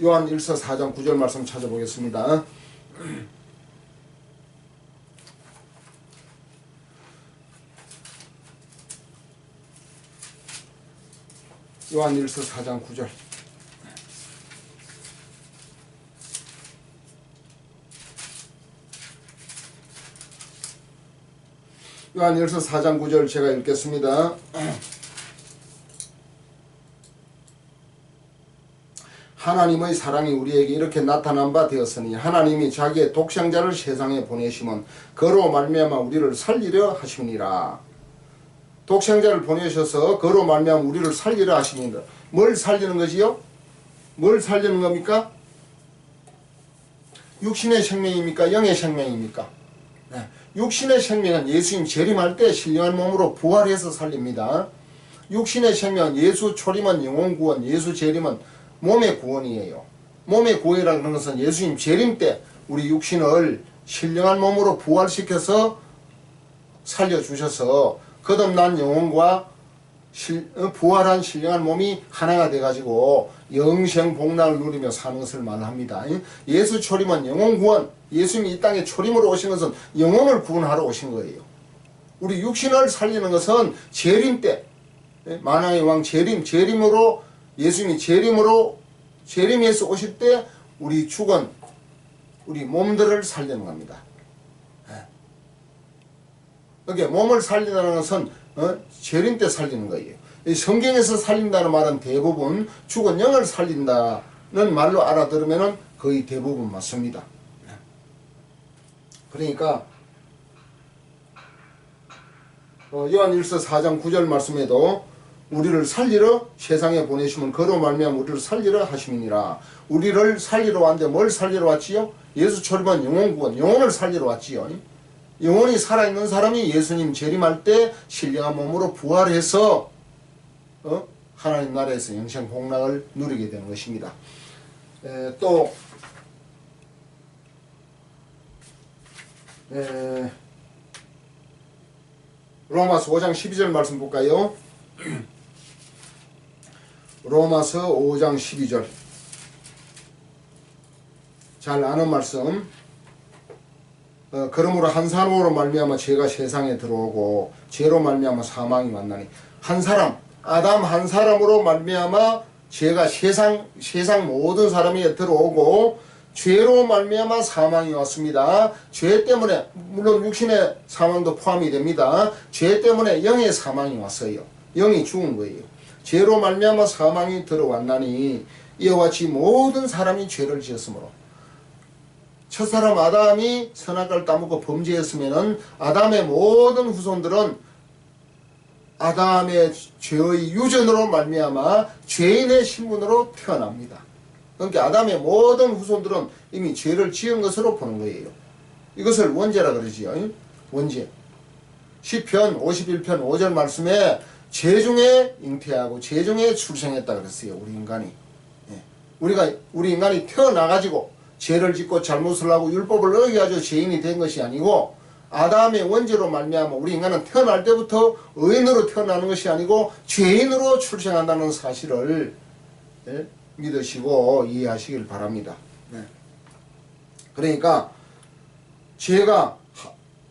요한 1서 4장 9절 말씀 찾아보겠습니다. 요한 1서 4장 9절. 요한 1서 4장 9절 제가 읽겠습니다. 하나님의 사랑이 우리에게 이렇게 나타난 바 되었으니 하나님이 자기의 독생자를 세상에 보내심은 그로 말미암아 우리를 살리려 하심이니라. 독생자를 보내셔서 그로 말미암아 우리를 살리려 하심이니라. 뭘 살리는 거지요? 뭘 살리는 겁니까? 육신의 생명입니까? 영의 생명입니까? 네. 육신의 생명은 예수님 재림할 때 신령한 몸으로 부활해서 살립니다. 육신의 생명, 예수 초림은 영혼 구원, 예수 재림은 몸의 구원이에요. 몸의 구원이라는 것은 예수님 재림 때 우리 육신을 신령한 몸으로 부활시켜서 살려주셔서 거듭난 영혼과 부활한 신령한 몸이 하나가 돼가지고 영생 복락을 누리며 사는 것을 말합니다. 예수 초림은 영혼 구원, 예수님이 이 땅에 초림으로 오신 것은 영혼을 구원하러 오신 거예요. 우리 육신을 살리는 것은 재림 때, 만왕의 왕 재림으로 예수님이 재림에서 오실 때 우리 죽은 우리 몸들을 살리는 겁니다. 그러니까 몸을 살린다는 것은 재림 때 살리는 거예요. 성경에서 살린다는 말은 대부분 죽은 영을 살린다는 말로 알아들으면 거의 대부분 맞습니다. 그러니까 요한일서 4장 9절 말씀에도 우리를 살리러 세상에 보내시면 그로 말미암아 우리를 살리러 하심이니라. 우리를 살리러 왔는데 뭘 살리러 왔지요? 예수 초림한 영혼 구원, 영혼을 살리러 왔지요. 영혼이 살아있는 사람이 예수님 재림할 때 신령한 몸으로 부활해서 하나님 나라에서 영생 복락을 누리게 되는 것입니다. 또 로마서 5장 12절 말씀 볼까요? 로마서 5장 12절 잘 아는 말씀. 그러므로 한 사람으로 말미암아 죄가 세상에 들어오고 죄로 말미암아 사망이 왔나니, 한 사람 아담 한 사람으로 말미암아 죄가 세상 모든 사람에게 들어오고 죄로 말미암아 사망이 왔습니다. 죄 때문에, 물론 육신의 사망도 포함이 됩니다. 죄 때문에 영의 사망이 왔어요. 영이 죽은 거예요. 죄로 말미암아 사망이 들어왔나니 이와 같이 모든 사람이 죄를 지었으므로. 첫사람 아담이 선악과를 따먹고 범죄했으면은 아담의 모든 후손들은 아담의 죄의 유전으로 말미암아 죄인의 신분으로 태어납니다. 그러니까 아담의 모든 후손들은 이미 죄를 지은 것으로 보는 거예요. 이것을 원죄라 그러지요. 원죄. 시편 51편 5절 말씀에 죄 중에 잉태하고 죄 중에 출생했다 그랬어요. 우리 인간이. 우리 인간이 태어나가지고 죄를 짓고 잘못을 하고 율법을 어겨가지고 죄인이 된 것이 아니고, 아담의 원죄로 말미암아 우리 인간은 태어날 때부터 의인으로 태어나는 것이 아니고 죄인으로 출생한다는 사실을 믿으시고 이해하시길 바랍니다. 그러니까 죄가,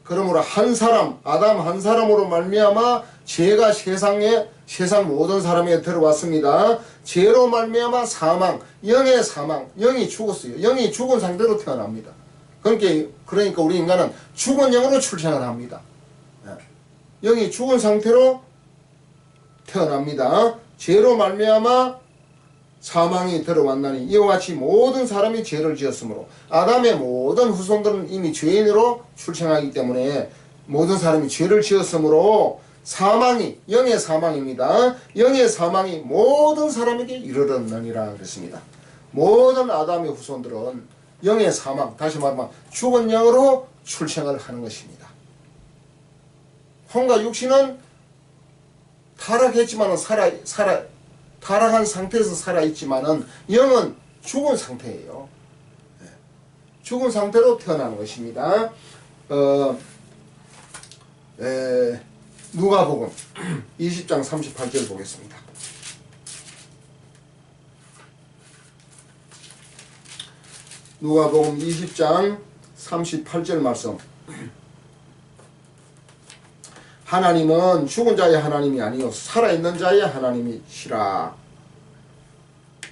그러므로 한 사람 아담 한 사람으로 말미암아 죄가 세상 모든 사람에게 들어왔습니다. 죄로 말미암아 사망, 영의 사망, 영이 죽었어요. 영이 죽은 상태로 태어납니다. 그러니까 우리 인간은 죽은 영으로 출생을 합니다. 영이 죽은 상태로 태어납니다. 죄로 말미암아 사망이 들어왔나니 이와 같이 모든 사람이 죄를 지었으므로. 아담의 모든 후손들은 이미 죄인으로 출생하기 때문에 모든 사람이 죄를 지었으므로 사망이, 영의 사망입니다. 영의 사망이 모든 사람에게 이르렀느니라 그랬습니다. 모든 아담의 후손들은 영의 사망, 다시 말하면 죽은 영으로 출생을 하는 것입니다. 혼과 육신은 타락했지만은 타락한 상태에서 살아있지만은 영은 죽은 상태예요. 죽은 상태로 태어나는 것입니다. 누가복음 20장 38절 보겠습니다. 누가복음 20장 38절 말씀. 하나님은 죽은 자의 하나님이 아니요 살아있는 자의 하나님이시라.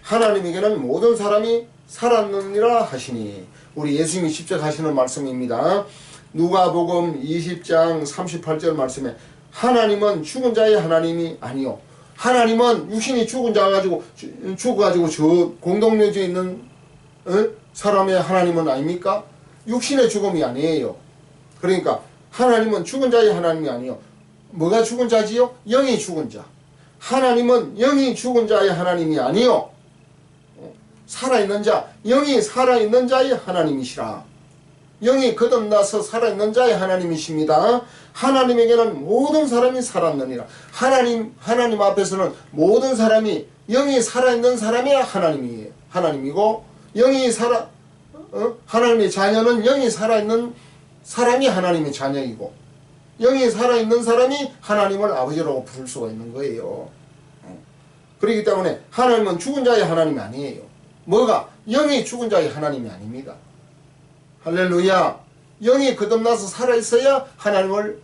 하나님에게는 모든 사람이 살았느니라 하시니. 우리 예수님이 직접 하시는 말씀입니다. 누가복음 20장 38절 말씀에 하나님은 죽은 자의 하나님이 아니요. 하나님은 육신이 죽어가지고 저 공동묘지에 있는 사람의 하나님은 아닙니까? 육신의 죽음이 아니에요. 그러니까 하나님은 죽은 자의 하나님이 아니요. 뭐가 죽은 자지요? 영이 죽은 자. 하나님은 영이 죽은 자의 하나님이 아니요. 살아있는 자, 영이 살아있는 자의 하나님이시라. 영이 거듭나서 살아있는 자의 하나님이십니다. 하나님에게는 모든 사람이 살았느니라. 하나님 앞에서는 모든 사람이, 영이 살아있는 사람이 하나님이고, 하나님의 자녀는 영이 살아있는 사람이 하나님의 자녀이고, 영이 살아있는 사람이 하나님을 아버지라고 부를 수가 있는 거예요. 그렇기 때문에 하나님은 죽은 자의 하나님이 아니에요. 뭐가? 영이 죽은 자의 하나님이 아닙니다. 할렐루야. 영이 거듭나서 살아있어야 하나님을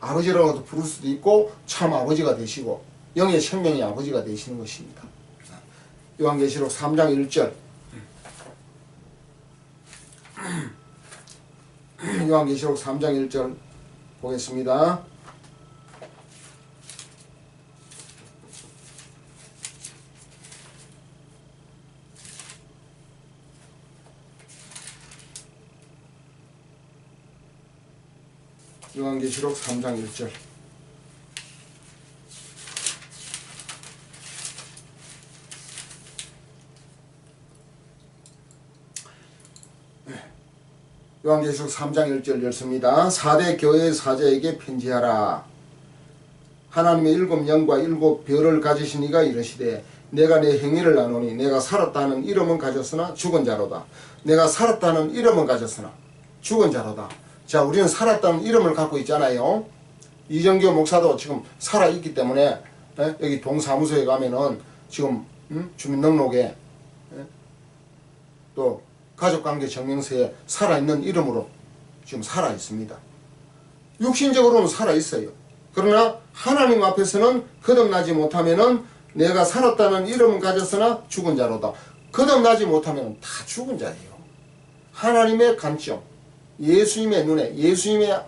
아버지라고도 부를 수도 있고 참 아버지가 되시고 영의 생명의 아버지가 되시는 것입니다. 요한계시록 3장 1절. 요한계시록 3장 1절 보겠습니다. 요한계시록 3장 1절. 요한계시록 3장 1절 읽습니다. 4대 교회의 사자에게 편지하라. 하나님의 일곱 영과 일곱 별을 가지신 이가 이르시되 내가 내 행위를 아노니 내가 살았다는 이름은 가졌으나 죽은 자로다. 내가 살았다는 이름은 가졌으나 죽은 자로다. 자, 우리는 살았다는 이름을 갖고 있잖아요. 이정교 목사도 지금 살아있기 때문에 여기 동사무소에 가면은 지금 주민등록에 또 가족관계 증명서에 살아있는 이름으로 지금 살아있습니다. 육신적으로는 살아있어요. 그러나 하나님 앞에서는 거듭나지 못하면은 내가 살았다는 이름은 가졌으나 죽은 자로다. 거듭나지 못하면 다 죽은 자예요. 하나님의 관점, 예수님의 눈에, 예수님의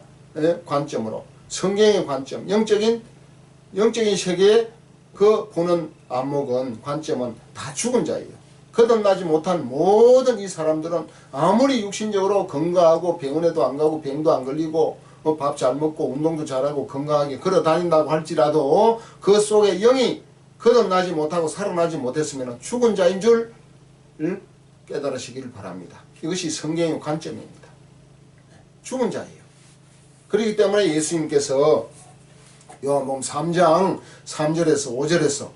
관점으로, 성경의 관점, 영적인 세계의 그 보는 안목은, 관점은 다 죽은 자예요. 거듭나지 못한 모든 이 사람들은 아무리 육신적으로 건강하고 병원에도 안 가고 병도 안 걸리고 밥 잘 먹고 운동도 잘하고 건강하게 걸어 다닌다고 할지라도 그 속에 영이 거듭나지 못하고 살아나지 못했으면 죽은 자인 줄 깨달으시기를 바랍니다. 이것이 성경의 관점입니다. 죽은 자예요. 그렇기 때문에 예수님께서 요한복음 3장 3절에서 5절에서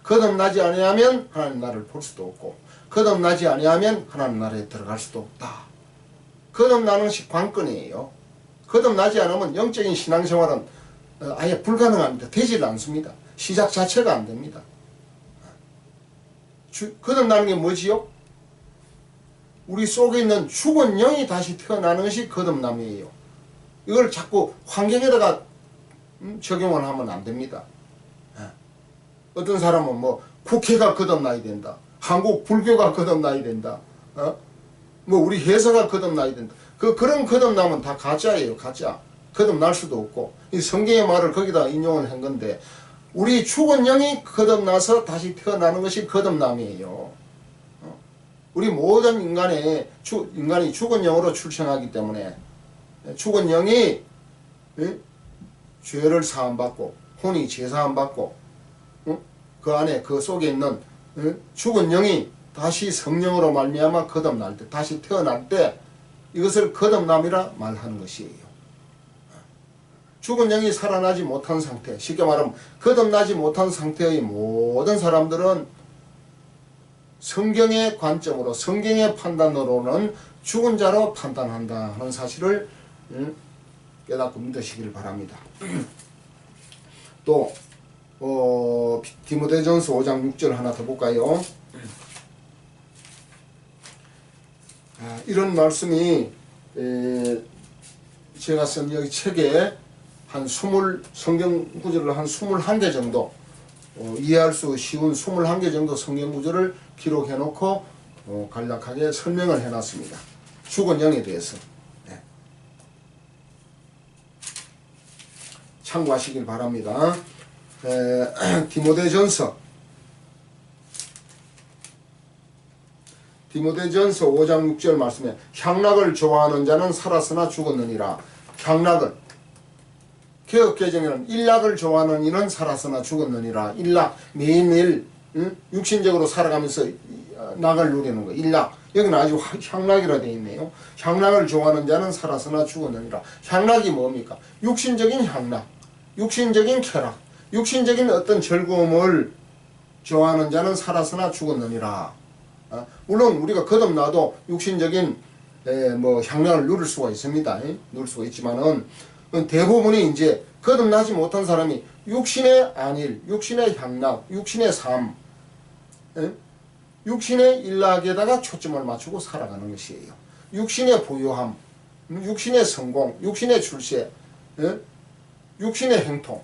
거듭나지 아니하면 하나님 나라를 볼 수도 없고 거듭나지 아니하면 하나님 나라에 들어갈 수도 없다. 거듭나는 것이 관건이에요. 거듭나지 않으면 영적인 신앙생활은 아예 불가능합니다. 되질 않습니다. 시작 자체가 안 됩니다. 거듭나는 게 뭐지요? 우리 속에 있는 죽은 영이 다시 태어나는 것이 거듭남이에요. 이걸 자꾸 환경에다가 적용을 하면 안 됩니다. 어떤 사람은 뭐 국회가 거듭나야 된다. 한국 불교가 거듭나야 된다. 뭐 우리 회사가 거듭나야 된다. 그런 거듭남은 다 가짜예요. 가짜. 거듭날 수도 없고 이 성경의 말을 거기다 인용을 한 건데 우리 죽은 영이 거듭나서 다시 태어나는 것이 거듭남이에요. 우리 모든 인간이 죽은 영으로 출생하기 때문에 죽은 영이 죄를 사함받고 혼이 제사함받고 그 안에 그 속에 있는 죽은 영이 다시 성령으로 말미암아 거듭날 때 다시 태어날 때 이것을 거듭남이라 말하는 것이에요. 죽은 영이 살아나지 못한 상태, 쉽게 말하면 거듭나지 못한 상태의 모든 사람들은 성경의 관점으로 성경의 판단으로는 죽은 자로 판단한다 하는 사실을 깨닫고 믿으시길 바랍니다. 또 디모데전서 5장 6절 하나 더 볼까요? 이런 말씀이 제가 쓴 여기 책에 한 성경 구절을 한 21개 정도 이해할 수 쉬운 21개 정도 성경 구절을 기록해 놓고 간략하게 설명을 해 놨습니다. 죽은 영에 대해서 참고하시길 바랍니다. 디모데전서 5장 6절 말씀에 향락을 좋아하는 자는 살았으나 죽었느니라. 향락을 개혁개정에는 일락을 좋아하는 이는 살았으나 죽었느니라. 일락 매일매일 육신적으로 살아가면서 낙을 누리는 거 일락. 여기는 아주 향락이라 되어 있네요. 향락을 좋아하는 자는 살았으나 죽었느니라. 향락이 뭡니까? 육신적인 향락, 육신적인 쾌락, 육신적인 어떤 즐거움을 좋아하는 자는 살았으나 죽었느니라. 물론 우리가 거듭나도 육신적인 향락을 누릴 수가 있습니다. 누릴 수가 있지만은 대부분이 이제 거듭나지 못한 사람이 육신의 안일, 육신의 향락, 육신의 삶, 육신의 일락에다가 초점을 맞추고 살아가는 것이에요. 육신의 부유함, 육신의 성공, 육신의 출세, 육신의 행통,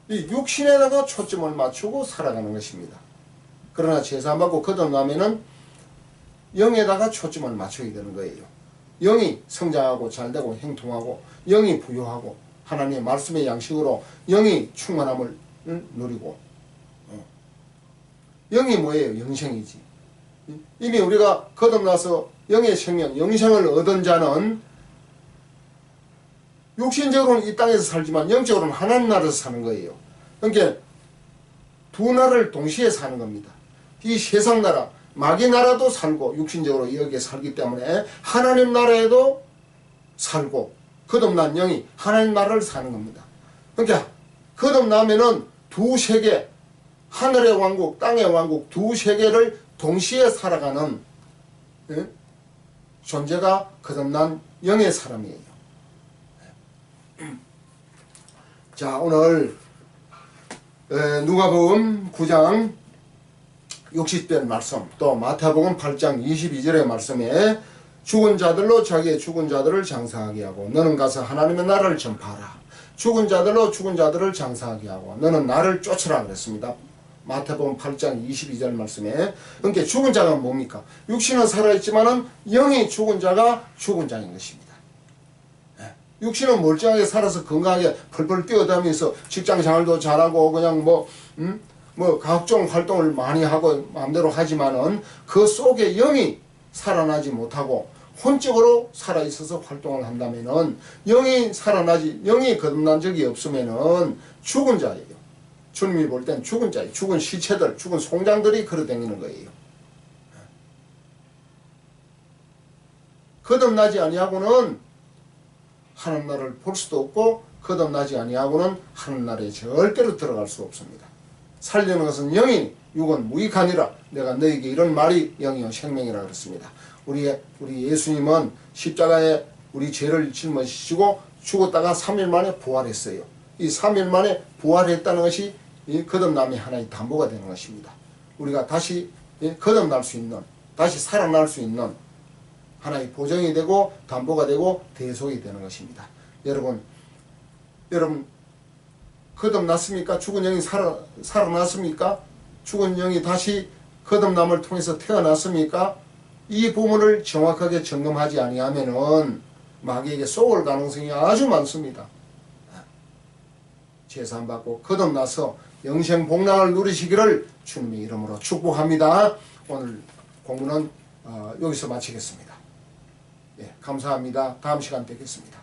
이 육신에다가 초점을 맞추고 살아가는 것입니다. 그러나 제사받고 거듭나면은 영에다가 초점을 맞춰야 되는 거예요. 영이 성장하고 잘되고 행통하고 영이 부유하고 하나님의 말씀의 양식으로 영이 충만함을 누리고 영이 뭐예요? 영생이지. 이미 우리가 거듭나서 영의 생명, 영생을 얻은 자는 육신적으로는 이 땅에서 살지만 영적으로는 하나님 나라에서 사는 거예요. 그러니까 두 나라를 동시에 사는 겁니다. 이 세상 나라, 마귀 나라도 살고 육신적으로 여기에 살기 때문에 하나님 나라에도 살고 거듭난 영이 하나님 나라를 사는 겁니다. 그러니까 거듭나면은 두 세계, 하늘의 왕국, 땅의 왕국 두 세계를 동시에 살아가는 존재가 거듭난 영의 사람이에요. 자, 오늘 누가복음 9장 60절 말씀, 또 마태복음 8장 22절의 말씀에 죽은 자들로 자기의 죽은 자들을 장사하게 하고 너는 가서 하나님의 나라를 전파하라. 죽은 자들로 죽은 자들을 장사하게 하고 너는 나를 쫓으라 그랬습니다. 마태복음 8장 22절 말씀에. 그러니까 죽은 자가 뭡니까? 육신은 살아있지만은 영이 죽은 자가 죽은 자인 것입니다. 육신은 멀쩡하게 살아서 건강하게 펄펄 뛰어다니면서 직장생활도 잘하고 그냥 뭐 각종 활동을 많이 하고 마음대로 하지만은 그 속에 영이 살아나지 못하고 혼적으로 살아있어서 활동을 한다면은 영이 거듭난 적이 없으면은 죽은 자예요. 주님이 볼 땐 죽은 자예요. 죽은 시체들, 죽은 송장들이 걸어다니는 거예요. 거듭나지 아니하고는 하늘 나라를 볼 수도 없고 거듭나지 아니하고는 하늘 나라에 절대로 들어갈 수 없습니다. 살려는 것은 영이 육은 무익하니라. 내가 너에게 이런 말이 영이요 생명이라 그랬습니다. 우리 예수님은 십자가에 우리 죄를 짊어지시고 죽었다가 3일 만에 부활했어요. 이 3일 만에 부활했다는 것이 이 거듭남의 하나의 담보가 되는 것입니다. 우리가 다시 거듭날 수 있는, 다시 살아날 수 있는 하나의 보정이 되고 담보가 되고 대속이 되는 것입니다. 여러분 거듭났습니까? 죽은 영이 살아났습니까? 죽은 영이 다시 거듭남을 통해서 태어났습니까? 이 부분을 정확하게 점검하지 아니하면은 마귀에게 쏘올 가능성이 아주 많습니다. 제사함받고 거듭나서 영생복락을 누리시기를 주님의 이름으로 축복합니다. 오늘 공부는 여기서 마치겠습니다. 예, 감사합니다. 다음 시간 뵙겠습니다.